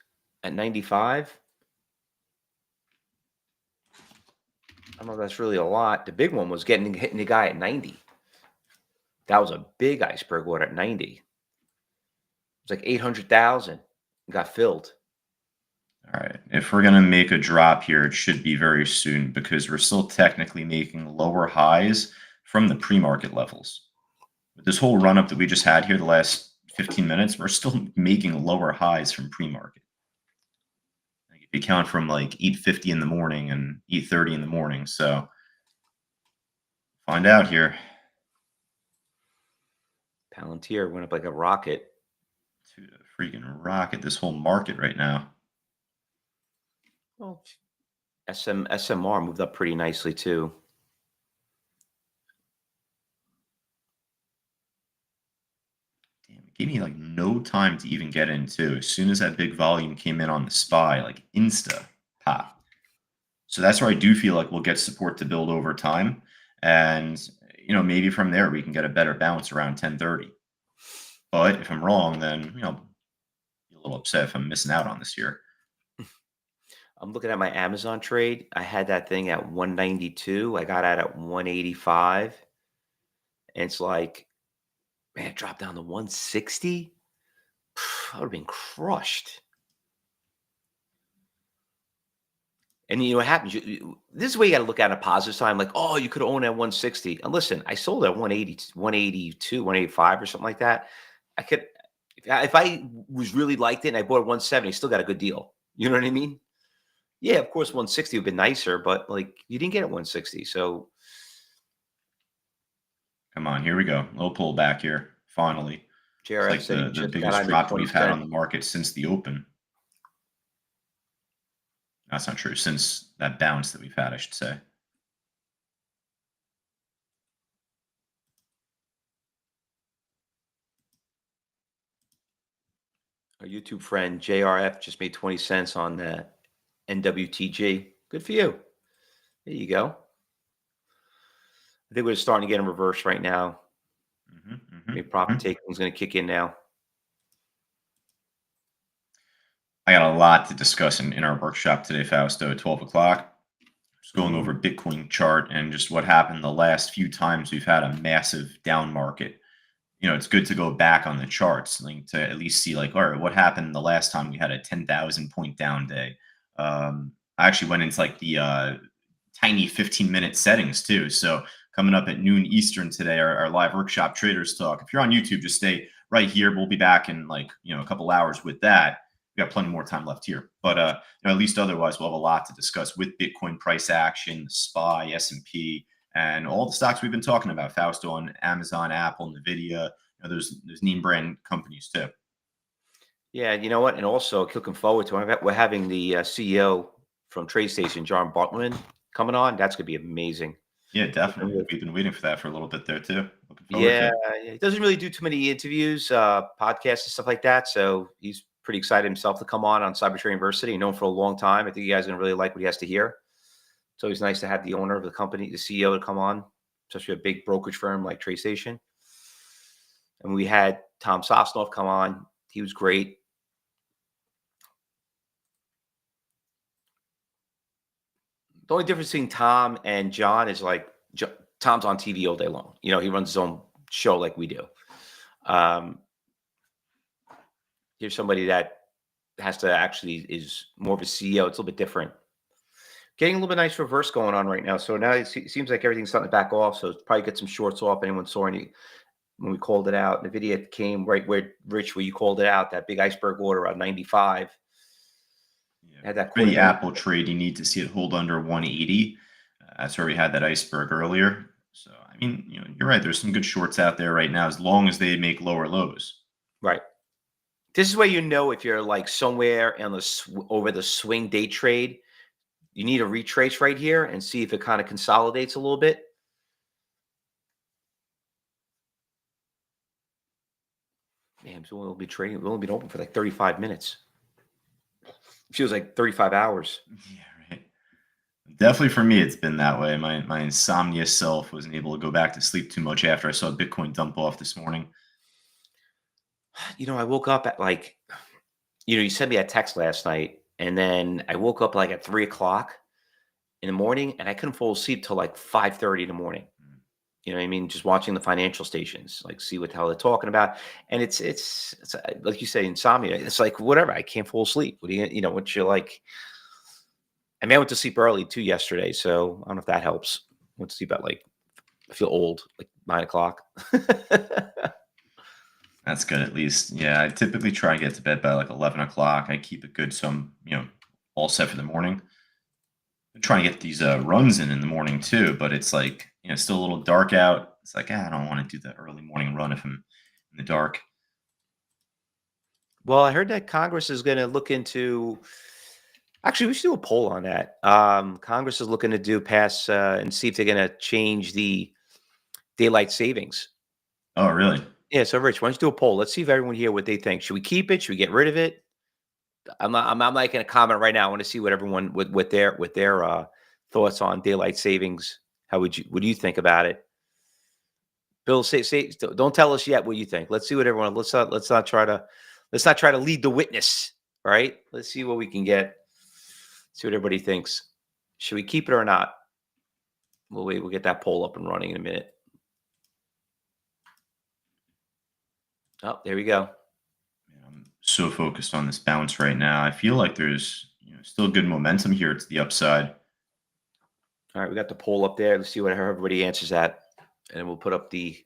At 95? I don't know if that's really a lot. The big one was hitting the guy at 90. That was a big iceberg order at 90. It was like 800,000. Got filled. all right. If we're gonna make a drop here, it should be very soon because we're still technically making lower highs from the pre-market levels. With this whole run up that we just had here the last 15 minutes, we're still making lower highs from pre-market. Like if you count from like 8:50 in the morning and 8:30 in the morning, so find out here. Palantir went up like a rocket. To freaking rocket this whole market right now. Well, SMR moved up pretty nicely too. gave me like no time to even get into. As soon as that big volume came in on the SPY, like insta pop. So that's where I do feel like we'll get support to build over time. And, maybe from there we can get a better bounce around 1030. But if I'm wrong, then, be a little upset if I'm missing out on this here. I'm looking at my Amazon trade. I had that thing at 192. I got out at 185. And it's like, man, it dropped down to 160. I would have been crushed. And you know what happens? This is where you got to look at a positive side. Like, oh, you could own at 160. And listen, I sold at 180, 182, 185 or something like that. I could, if I was really liked it and I bought at 170, still got a good deal. You know what I mean? Yeah, of course, 160 would have been nicer, but like you didn't get it 160. So Come on, here we go. Little pullback here. Finally. It's JRF like said he the just got biggest under drop that we've had 20 cents. on the market since the open. That's not true. Since that bounce that we've had, I should say. Our YouTube friend JRF just made 20 cents on the NWTG. Good for you. There you go. I think we're starting to get in reverse right now. Maybe profit taking is going to kick in now. I got a lot to discuss in our workshop today, Fausto, at 12 o'clock. Just going over Bitcoin chart and just what happened the last few times we've had a massive down market. It's good to go back on the charts, like to at least see like, all right, what happened the last time we had a 10,000 point down day. I actually went into like the tiny 15-minute settings too. So coming up at noon Eastern today, our live workshop traders talk. If you're on YouTube, just stay right here. We'll be back in like, a couple hours with that. We got plenty more time left here, but at least otherwise we'll have a lot to discuss with Bitcoin price action, the SPY, S&P, and all the stocks we've been talking about, Fausto, on Amazon, Apple, Nvidia. There's name brand companies too. Yeah, you know what? And also looking forward to it. We're having the CEO from TradeStation, John Bartman, coming on. That's going to be amazing. Yeah, definitely. We've been waiting for that for a little bit there too. Looking forward to Yeah, it. he doesn't really do too many interviews, podcasts and stuff like that. So he's pretty excited himself to come on CyberTrading University. Known for a long time. I think you guys are going to really like what he has to hear. It's always nice to have the owner of the company, the CEO, to come on, especially a big brokerage firm like TradeStation. And we had Tom Sosnoff come on. He was great. The only difference between Tom and John is like Tom's on TV all day long. He runs his own show like we do. Here's somebody that has to actually is more of a CEO. It's a little bit different. Getting a little bit nice reverse going on right now. So now it seems like everything's starting to back off. So probably get some shorts off. Anyone saw any when we called it out? The video came right where Rich, where you called it out, that big iceberg order around 95. Had that for the Apple trade, you need to see it hold under 180. That's where we had that iceberg earlier. So, I mean, you're right. There's some good shorts out there right now, as long as they make lower lows. Right. This is where if you're like somewhere on over the swing day trade, you need to retrace right here and see if it kind of consolidates a little bit. Man, so we'll be trading. We'll only been open for like 35 minutes. Feels like 35 hours. Yeah, right. Definitely for me, it's been that way. My insomnia self wasn't able to go back to sleep too much after I saw Bitcoin dump off this morning. I woke up at like, you sent me a text last night, and then I woke up like at 3:00 in the morning, and I couldn't fall asleep till like 5:30 in the morning. You know what I mean? Just watching the financial stations, like see what the hell they're talking about. And it's like you say, insomnia. It's like whatever. I can't fall asleep. What do what you're like? I mean, I went to sleep early too yesterday, so I don't know if that helps. I went to sleep at like, I feel old, like 9:00. That's good at least. Yeah, I typically try and get to bed by like 11 o'clock. I keep it good so I'm, all set for the morning. I'm trying to get these runs in the morning too, but it's like, still a little dark out. It's like, I don't want to do the early morning run if I'm in the dark. Well, I heard that Congress is going to look into. Actually, we should do a poll on that. Congress is looking to and see if they're going to change the daylight savings. Oh, really? Yeah, so Rich, why don't you do a poll? Let's see if everyone here what they think. Should we keep it? Should we get rid of it? I'm not going to comment right now. I want to see what everyone with their thoughts on daylight savings. What do you think about it? Bill, say don't tell us yet what you think. Let's see what everyone. Let's not try to lead the witness. Right? Let's see what we can get. See what everybody thinks. Should we keep it or not? We'll wait. We'll get that poll up and running in a minute. Oh, there we go. I'm so focused on this bounce right now. I feel like there's still good momentum here to the upside. All right, we got the poll up there. Let's see what everybody answers at, and then we'll put up the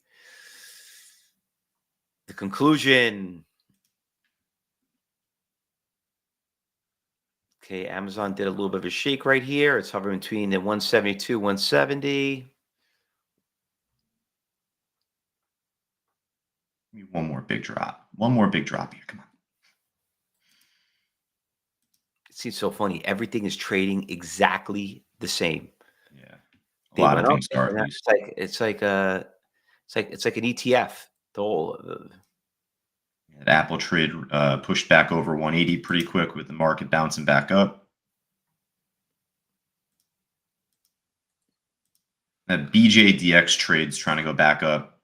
conclusion. Okay, Amazon did a little bit of a shake right here. It's hovering between the 172, 170. One more big drop. One more big drop here. Come on. It seems so funny. Everything is trading exactly the same. Yeah, a They lot went of up, things are at and least. it's like an ETF. The whole That Apple trade pushed back over 180 pretty quick with the market bouncing back up. That BJDX trade's trying to go back up.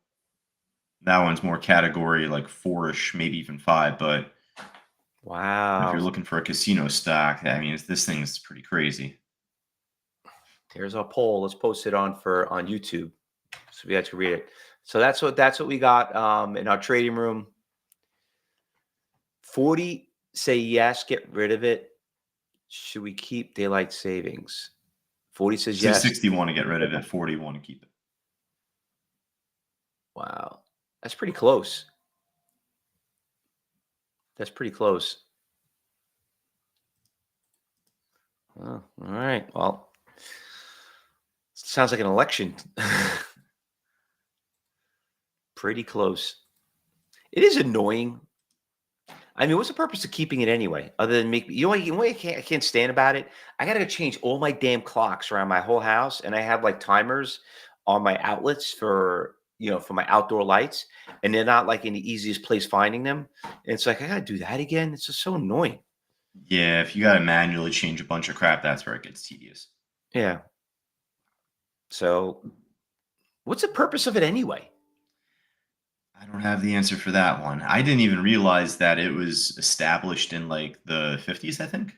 That one's more category like 4-ish, maybe even 5. But if you're wow. looking for a casino stock, I mean, this thing is pretty crazy. There's our poll. Let's post it on YouTube, so we had to read it. So that's what we got in our trading room. 40 say yes, get rid of it. Should we keep daylight savings? 40 says yes. 60 want to get rid of it. 40 want to keep it. Wow, that's pretty close. That's pretty close. Oh, all right. Well, sounds like an election. Pretty close. It is annoying. I mean, what's the purpose of keeping it anyway? Other than make I can't stand about it. I gotta change all my damn clocks around my whole house, and I have like timers on my outlets for for my outdoor lights, and they're not like in the easiest place finding them. And it's like I gotta do that again. It's just so annoying. Yeah, if you got to manually change a bunch of crap, that's where it gets tedious. Yeah. So, what's the purpose of it anyway? I don't have the answer for that one. I didn't even realize that it was established in like the 50s, I think.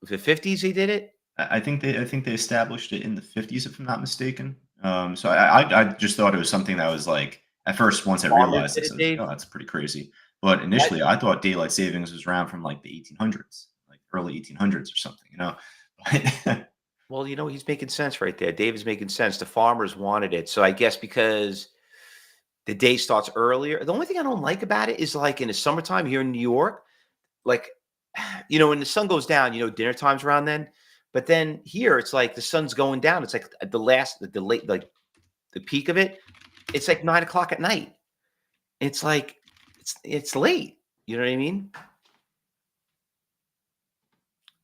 The 50s, he did it. I think they established it in the 50s, if I'm not mistaken. So I just thought it was something that was like at first once I Farmers realized did this, it, I was like, Dave. oh, that's pretty crazy. But initially, I thought daylight savings was around from like the 1800s, like early 1800s or something, you know. Well, he's making sense right there. Dave is making sense. The farmers wanted it. So I guess because the day starts earlier. The only thing I don't like about it is like in the summertime here in New York, like, when the sun goes down, dinner time's around then. But then here it's like the sun's going down. It's like at the late, like the peak of it. It's like 9 o'clock at night. It's like, it's late. You know what I mean?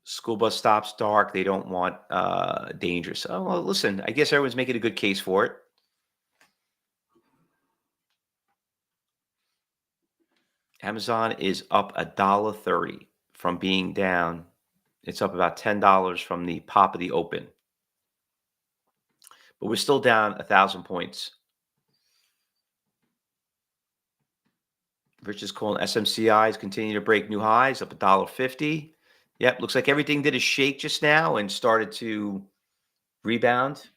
School bus stops dark. They don't want dangerous. Oh, well, listen, I guess everyone's making a good case for it. Amazon is up $1.30 from being down. It's up about $10 from the pop of the open. But we're still down 1,000 points. Rich is calling SMCIs continue to break new highs, up $1.50. Yep, looks like everything did a shake just now and started to rebound.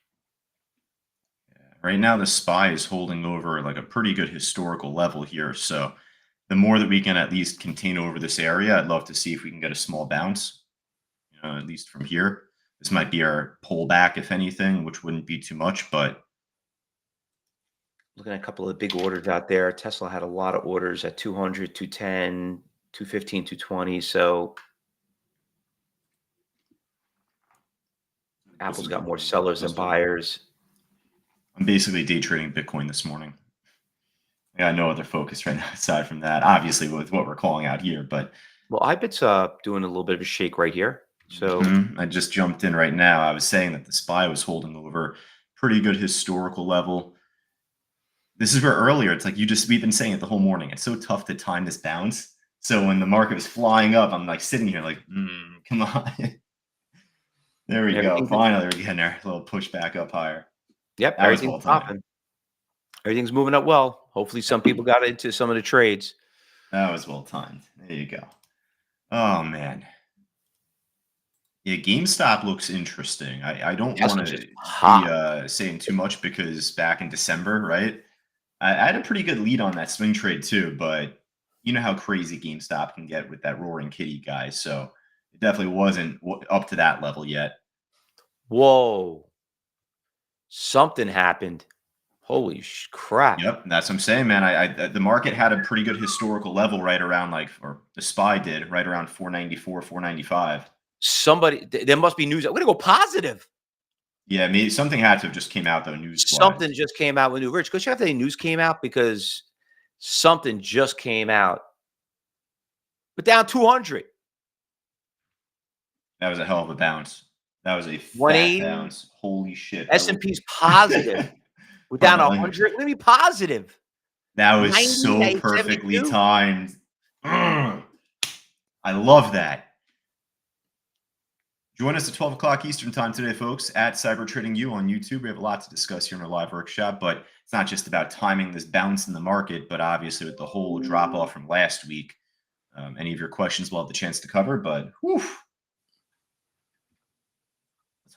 Right now, the SPY is holding over like a pretty good historical level here. So the more that we can at least contain over this area, I'd love to see if we can get a small bounce, at least from here. This might be our pullback, if anything, which wouldn't be too much, but Looking at a couple of big orders out there. Tesla had a lot of orders at 200, 210, 215, 220. So Apple's got more sellers than buyers. I'm basically day trading Bitcoin this morning. I got no other focus right now aside from that. Obviously, with what we're calling out here, but Well, IBIT's doing a little bit of a shake right here. So I just jumped in right now. I was saying that the SPY was holding over pretty good historical level. this is where earlier it's like we've been saying it the whole morning. It's so tough to time this bounce. So when the market was flying up, I'm like sitting here like, come on. There we go. Everything. Finally, we're getting there. A little push back up higher. Yep, That was everything's well timed. popping. Everything's moving up well. Hopefully, some people got into some of the trades. That was well timed. There you go. Oh man. Yeah, GameStop looks interesting. I don't Tesla want just to be hot. saying too much because back in December, right? I had a pretty good lead on that swing trade too, but you know how crazy GameStop can get with that roaring kitty guy. So it definitely wasn't up to that level yet. Whoa. Something happened. Holy crap. Yep, that's what I'm saying, man. The market had a pretty good historical level right around or the SPY did right around 494, 495. Somebody, there must be news. I'm going to go positive. Yeah, maybe something had to have just came out though, news wise. Something just came out with new. Rich, go check if any news came out because something just came out. But down 200. That was a hell of a bounce. That was a fat 180. bounce. Holy shit. S&P's positive. We're down Hold on, 100. We're going to be positive. that was 90 so to perfectly 72. timed. I love that. Join us at 12 o'clock Eastern time today, folks, at CybertradingU on YouTube. We have a lot to discuss here in our live workshop, but it's not just about timing this bounce in the market, but obviously with the whole drop off from last week. Any of your questions we'll have the chance to cover, but whew, let's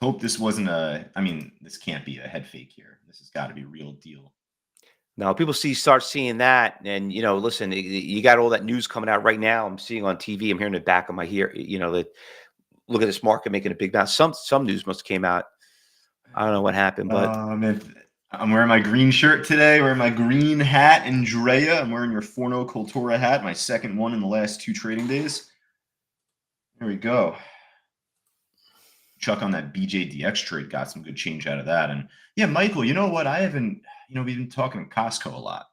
hope this wasn't this can't be a head fake here. This has got to be real deal. Now, people start seeing that, and listen, you got all that news coming out right now. I'm seeing on TV. I'm hearing the back of my ear. That look at this market making a big bounce. Some news must have came out. I don't know what happened, but I'm wearing my green shirt today. Wearing my green hat, Andrea. I'm wearing your Forno Cultura hat, my second one in the last 2 trading days. There we go. Chuck on that BJDX trade got some good change out of that. And yeah, Michael, you know what? I haven't, we've been talking Costco a lot.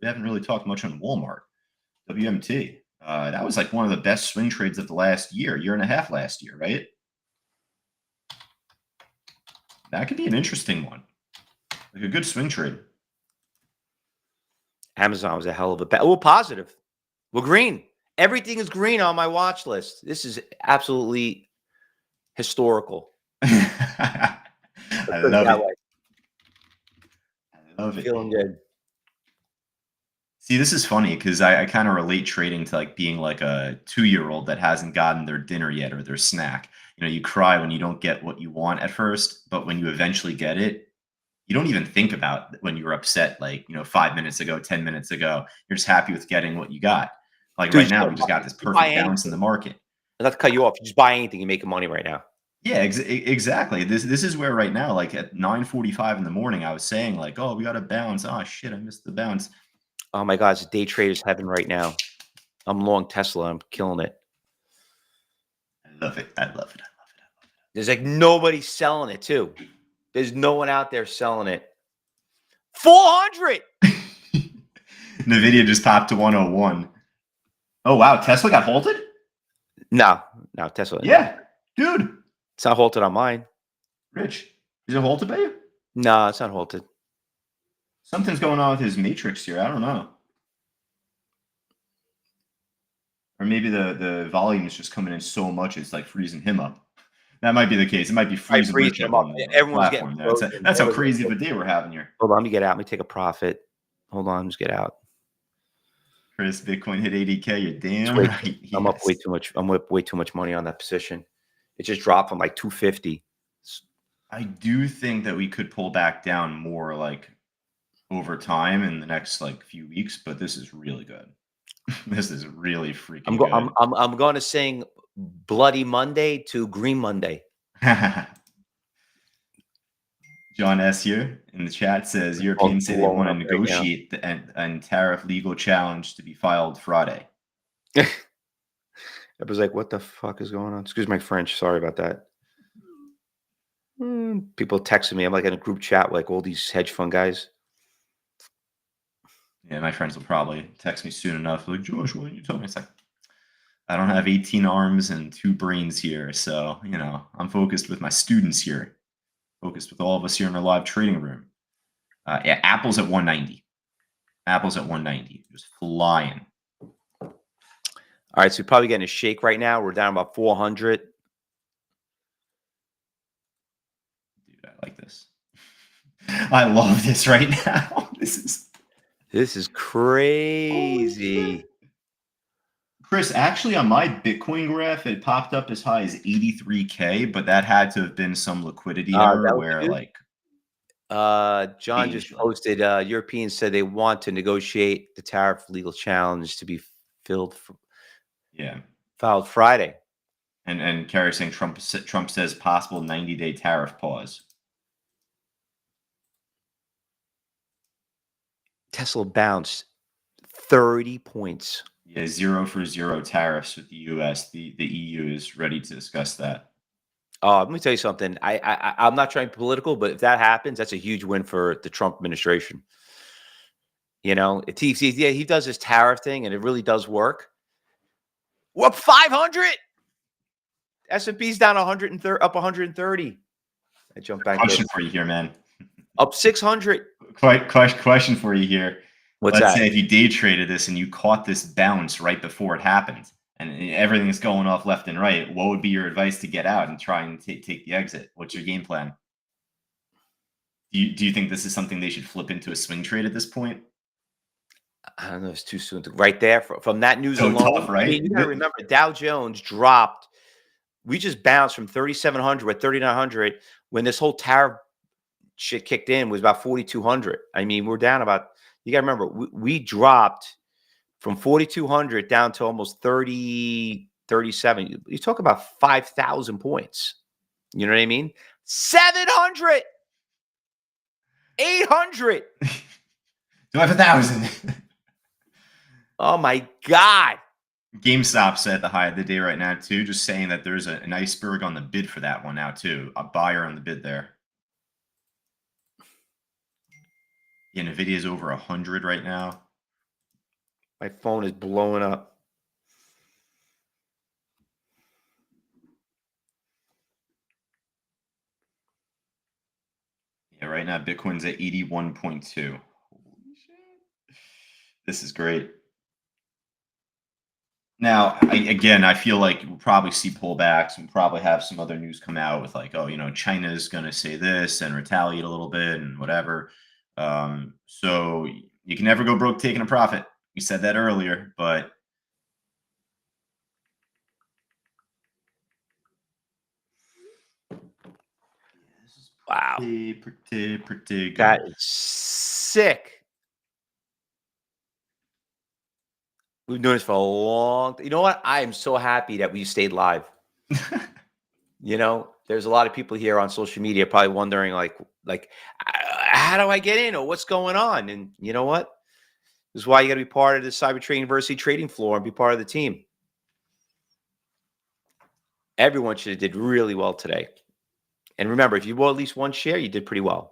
We haven't really talked much on Walmart, WMT. That was like one of the best swing trades of the last year and a half last year, right? That could be an interesting one. Like a good swing trade. Amazon was a hell of a we're positive. We're green. Everything is green on my watch list. This is absolutely historical. I love it. Way. I love it. Feeling good. See, this is funny because I kind of relate trading to like being like a 2-year-old that hasn't gotten their dinner yet or their snack. You cry when you don't get what you want at first, but when you eventually get it, you don't even think about when you were upset, 5 minutes ago, 10 minutes ago. You're just happy with getting what you got. Like Dude, right now, we just got this perfect bounce in the market. Not to cut you off. You just buy anything, you're making money right now. Yeah, exactly. This is where right now, like at 9:45 in the morning, I was saying like, oh, we got to bounce. Oh shit, I missed the bounce. Oh my God, it's day trader's heaven right now. I'm long Tesla. I'm killing it. I love it. I love it. There's like nobody selling it too. There's no one out there selling it. 400. Nvidia just popped to 101. Oh wow, Tesla got halted? No, Tesla. Yeah, dude. It's not halted on mine. Rich, is it halted by you? No, it's not halted. Something's going on with his matrix here. I don't know. Or maybe the volume is just coming in so much it's like freezing him up. That might be the case. It might be freezing Rich up on the Everyone's platform. getting That's how crazy of a day we're having here. Hold on, let me get out. Let me take a profit. Hold on, just get out. Chris, Bitcoin hit 80K. You're damn right. I'm up way too much. I'm up way too much money on that position. It just dropped from like 250. I do think that we could pull back down more like over time in the next like few weeks, but this is really good. This is really freaking good. I'm going to sing Bloody Monday to Green Monday. John S. here in the chat says Europeans say they want to negotiate and tariff legal challenge to be filed Friday. I was like, what the fuck is going on? Excuse my French. Sorry about that. People texting me. I'm like in a group chat with like all these hedge fund guys. Yeah, my friends will probably text me soon enough. Like, Josh, why didn't you tell me? It's like, I don't have 18 arms and 2 brains here. So, I'm focused with my students here. Focused with all of us here in our live trading room. Yeah, Apple's at 190. Apple's at 190, just flying. All right, so we're probably getting a shake right now. We're down about 400. Dude, I like this. I love this right now. This is Holy crazy. shit. Chris, actually on my Bitcoin graph, it popped up as high as 83K, but that had to have been some liquidity Is error that what where you do? like John just changed. Like, posted, Europeans said they want to negotiate the tariff legal challenge to be filled, yeah. filed Friday. And Kerry saying Trump says possible 90-day tariff pause. Tesla bounced 30 points. Yeah, 0 for 0 tariffs with the US. The EU is ready to discuss that. Let me tell you something. I'm not trying political, but if that happens, that's a huge win for the Trump administration. You know, if he does his tariff thing and it really does work. We're up 500. S&P's down 130, up 130. I jump back Question in. for you here, man. Up 600. Question for you here. What's Let's that? say if you day traded this and you caught this bounce right before it happened, and everything's going off left and right, what would be your advice to get out and try and take the exit? What's your game plan? Do you think this is something they should flip into a swing trade at this point? I don't know. It's too soon. Right there from that news So alone. tough, I right? mean, you got to remember Dow Jones dropped. We just bounced from 3,700 at 3,900 when this whole tariff shit kicked in was about 4,200. I mean, we're down about. You got to remember we dropped from 4,200 down to almost 30, 37. You talk about 5,000 points. You know what I mean? 700, 800. Do I have 1,000? Oh my God. GameStop's at the high of the day right now too. Just saying that there's an iceberg on the bid for that one now too. A buyer on the bid there. Yeah, Nvidia's over 100 right now. My phone is blowing up. Yeah, right now Bitcoin's at 81.2. Holy shit. This is great. Now, I feel like we'll probably see pullbacks and probably have some other news come out with like, oh, China's going to say this and retaliate a little bit and whatever. So you can never go broke taking a profit. We said that earlier, but this is Wow. pretty good. That is sick. We've been doing this for a long time. You know what? I am so happy that we stayed live. There's a lot of people here on social media probably wondering like how do I get in or what's going on? And you know what? This is why you got to be part of the cybertradinguniversity trading floor and be part of the team. Everyone should have did really well today. And remember, if you bought at least one share, you did pretty well.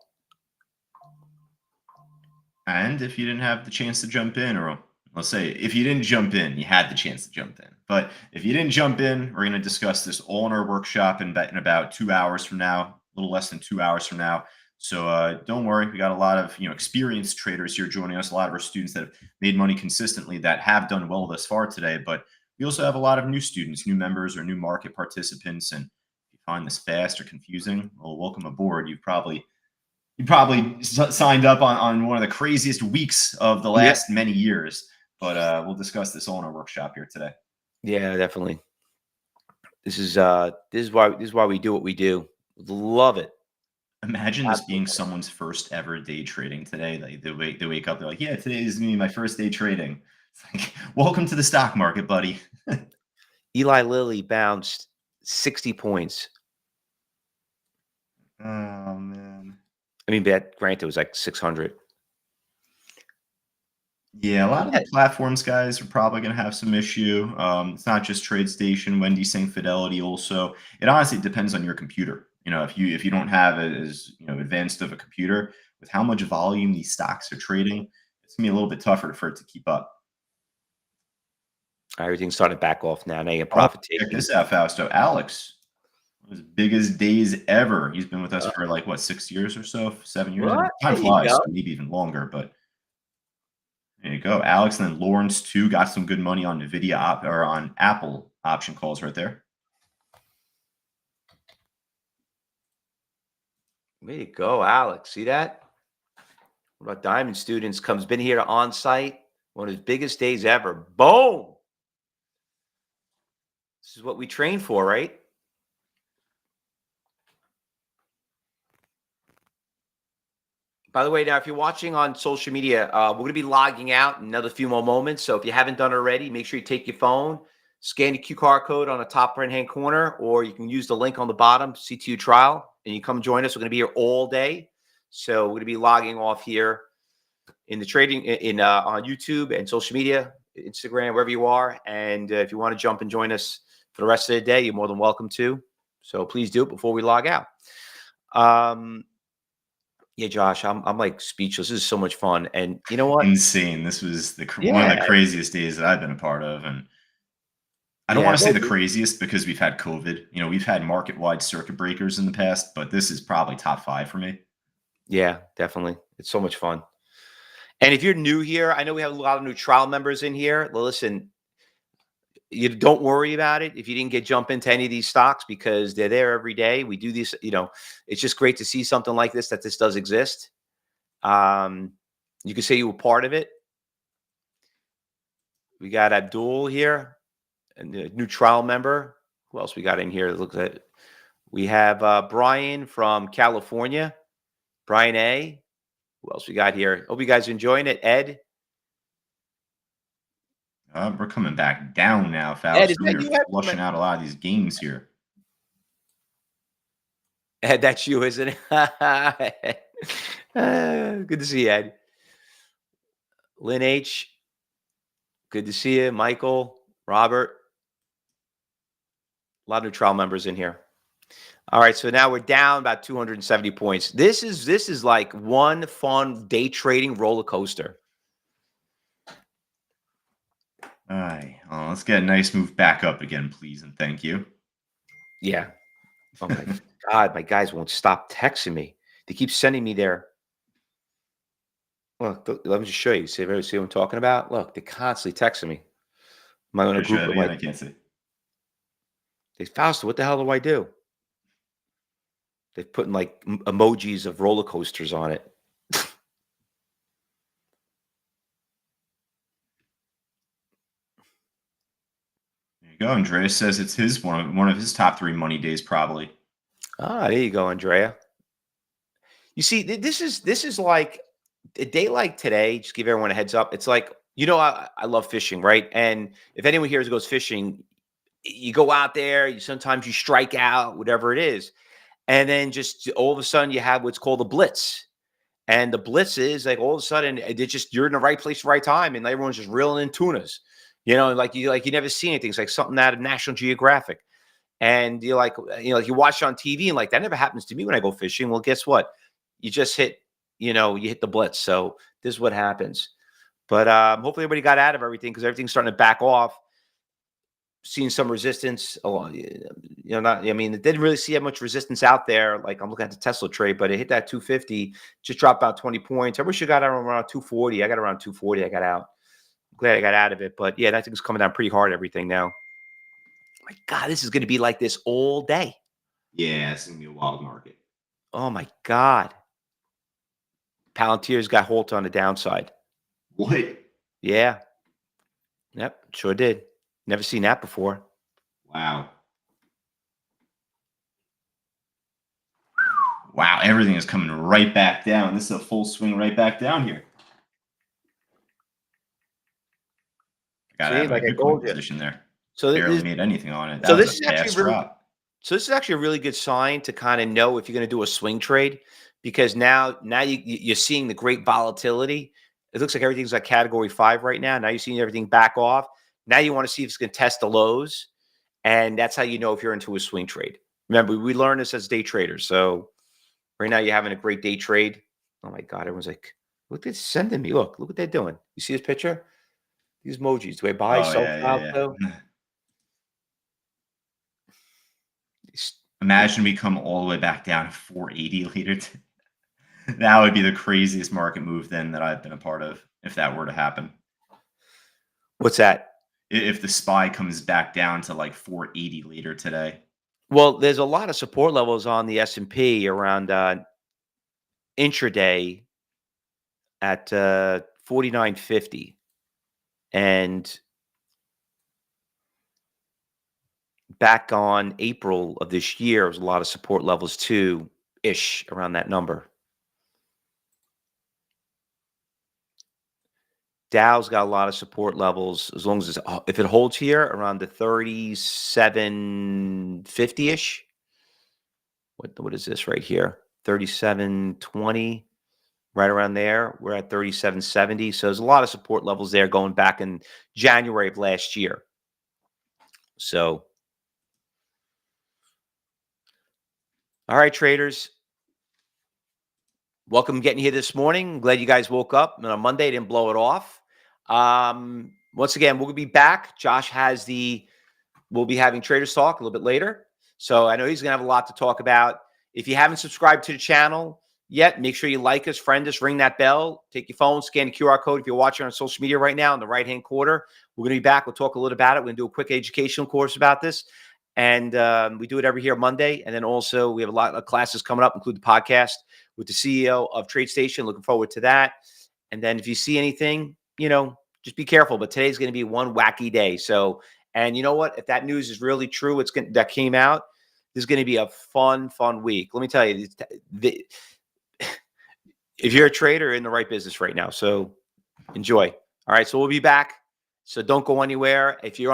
And if you didn't have the chance to jump in, or let's say if you didn't jump in, you had the chance to jump in. But if you didn't jump in, we're going to discuss this all in our workshop in about 2 hours from now, a little less than 2 hours from now. So don't worry, we got a lot of experienced traders here joining us, a lot of our students that have made money consistently that have done well thus far today. But we also have a lot of new students, new members, or new market participants. And if you find this fast or confusing, well, welcome aboard. You probably signed up on one of the craziest weeks of the last many years. But we'll discuss this all in our workshop here today. Yeah, definitely. This is why we do what we do. Love it. Imagine this being someone's first ever day trading today. They wake up, they're like, yeah, today is me, my first day trading. It's like, welcome to the stock market, buddy. Eli Lilly bounced 60 points. Oh man. I mean, that granted was like 600. Yeah, a lot of the platforms guys are probably going to have some issue. It's not just TradeStation, Wendy saying Fidelity also. It honestly depends on your computer. If you don't have as advanced of a computer with how much volume these stocks are trading, it's gonna be a little bit tougher for it to keep up. Everything's starting to back off now. Now you get Oh, profit check taking. this out, Fausto. Alex, his biggest days ever. He's been with us for like what, 6 years or so, 7 years. What? Time There you flies, go. so maybe even longer. But There you go. Alex and then Lawrence too got some good money on Nvidia or on Apple option calls right there. Way to go, Alex. See that? What about Diamond Students been here on site, one of his biggest days ever. Boom. This is what we train for, right? By the way, now, if you're watching on social media, we're going to be logging out in another few more moments. So if you haven't done it already, make sure you take your phone, scan the QR code on the top right-hand corner, or you can use the link on the bottom, CTU trial, and you come join us. We're going to be here all day. So we're going to be logging off here in the trading on YouTube and social media, Instagram, wherever you are. And if you want to jump and join us for the rest of the day, you're more than welcome to. So please do it before we log out. Yeah, Josh, I'm like speechless. This is so much fun. And you know what? Insane. This was one of the Yeah. craziest days that I've been a part of. And I don't Yeah. want to say Well, the craziest because we've had COVID. We've had market-wide circuit breakers in the past, but this is probably top 5 for me. yeah, definitely. It's so much fun. And if you're new here, I know we have a lot of new trial members in here. Well, listen, you don't worry about it if you didn't jump into any of these stocks because they're there every day. We do this, it's just great to see something like this, that this does exist. You can say you were part of it. We got Abdul here, and the new trial member. Who else we got in here? Look at. We have Brian from California. Brian A. Who else we got here? Hope you guys are enjoying it. Ed. We're coming back down now, Ed, is Fausto. that You're you, Ed? flushing out a lot of these games here. Ed, that's you, isn't it? Good to see you, Ed. Lynn H. Good to see you. Michael, Robert. A lot of new trial members in here. All right, so now we're down about 270 points. This is like one fun day trading roller coaster. All right, let's get a nice move back up again, please, and thank you. Yeah. Oh my God, my guys won't stop texting me. They keep sending me their. Look, let me just show you. See what I'm talking about? Look, they're constantly texting me. Am I in a Show group that of again. like, I can't see. they Fausto, what the hell do I do? They're putting like emojis of roller coasters on it. There you go. Andreas says it's his one of his top 3 money days, probably. Ah, there you go, Andrea. You see, this is like a day like today. Just give everyone a heads up. It's like, I love fishing, right? And if anyone here goes fishing, you go out there, sometimes you strike out, whatever it is. And then just all of a sudden you have what's called a blitz. And the blitz is like all of a sudden you're in the right place, right time, and everyone's just reeling in tunas. Like you never see anything. It's like something out of National Geographic. And you're like, like you watch it on TV and like that never happens to me when I go fishing. Well, guess what? You just hit, you hit the blitz. So this is what happens. But hopefully everybody got out of everything because everything's starting to back off. Seeing some resistance along, it didn't really see how much resistance out there. Like I'm looking at the Tesla trade, but it hit that 250, just dropped about 20 points. I wish I got around 240. I got around 240. I got out. I'm glad I got out of it. But yeah, that thing's coming down pretty hard, everything now. My God, this is going to be like this all day. Yeah, it's going to be a wild market. Oh my God. Palantir's got Holt on the downside. What? Yeah. Yep, sure did. Never seen that before. Wow. Wow, everything is coming right back down. This is a full swing right back down here. Gotta have my Bitcoin position there. So barely made anything on it. That was a fast drop. So this is actually a really good sign to kind of know if you're going to do a swing trade, because now you're seeing the great volatility. It looks like everything's like category 5 right now. Now you're seeing everything back off. Now you want to see if it's going to test the lows, and that's how you know if you're into a swing trade. Remember, we learned this as day traders. So right now you're having a great day trade. Oh my God, everyone's like, look, they're sending me. Look what they're doing. You see this picture? These emojis. Do I buy, sell, yeah. Imagine we come all the way back down to 480 later. That would be the craziest market move then that I've been a part of. if that were to happen. What's that? If the SPY comes back down to like 480 later today. Well, there's a lot of support levels on the S&P around intraday at 49.50, and back on April of this year, there was a lot of support levels too, ish around that number. Dow's got a lot of support levels as long as if it holds here around the 37.50-ish. What is this right here? 37.20, right around there. We're at 37.70. So there's a lot of support levels there going back in January of last year. So, all right, traders. Welcome getting here this morning. Glad you guys woke up and on Monday, didn't blow it off. Once again, we'll be back. Josh we'll be having Traders Talk a little bit later. So I know he's going to have a lot to talk about. If you haven't subscribed to the channel yet, make sure you like us, friend us, ring that bell, take your phone, scan the QR code. If you're watching on social media right now in the right-hand corner, we're going to be back. We'll talk a little about it. We're going to do a quick educational course about this. And we do it every year Monday. And then also we have a lot of classes coming up, include the podcast with the CEO of TradeStation. Looking forward to that. And then if you see anything, just be careful. But today's going to be one wacky day. So, and you know what? If that news is really true, that came out, this is going to be a fun week. Let me tell you, if you're a trader, you're in the right business right now. So enjoy. All right. So we'll be back. So don't go anywhere. If you're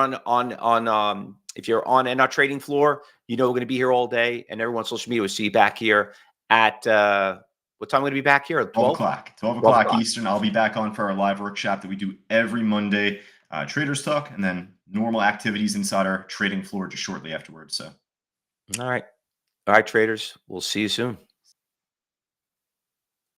if you're on our trading floor, we're going to be here all day, and everyone on social media will see you back here at what time are we going to be back here? 12 o'clock. 12 o'clock Eastern. I'll be back on for our live workshop that we do every Monday. Traders Talk, and then normal activities inside our trading floor just shortly afterwards. So, all right, traders. We'll see you soon.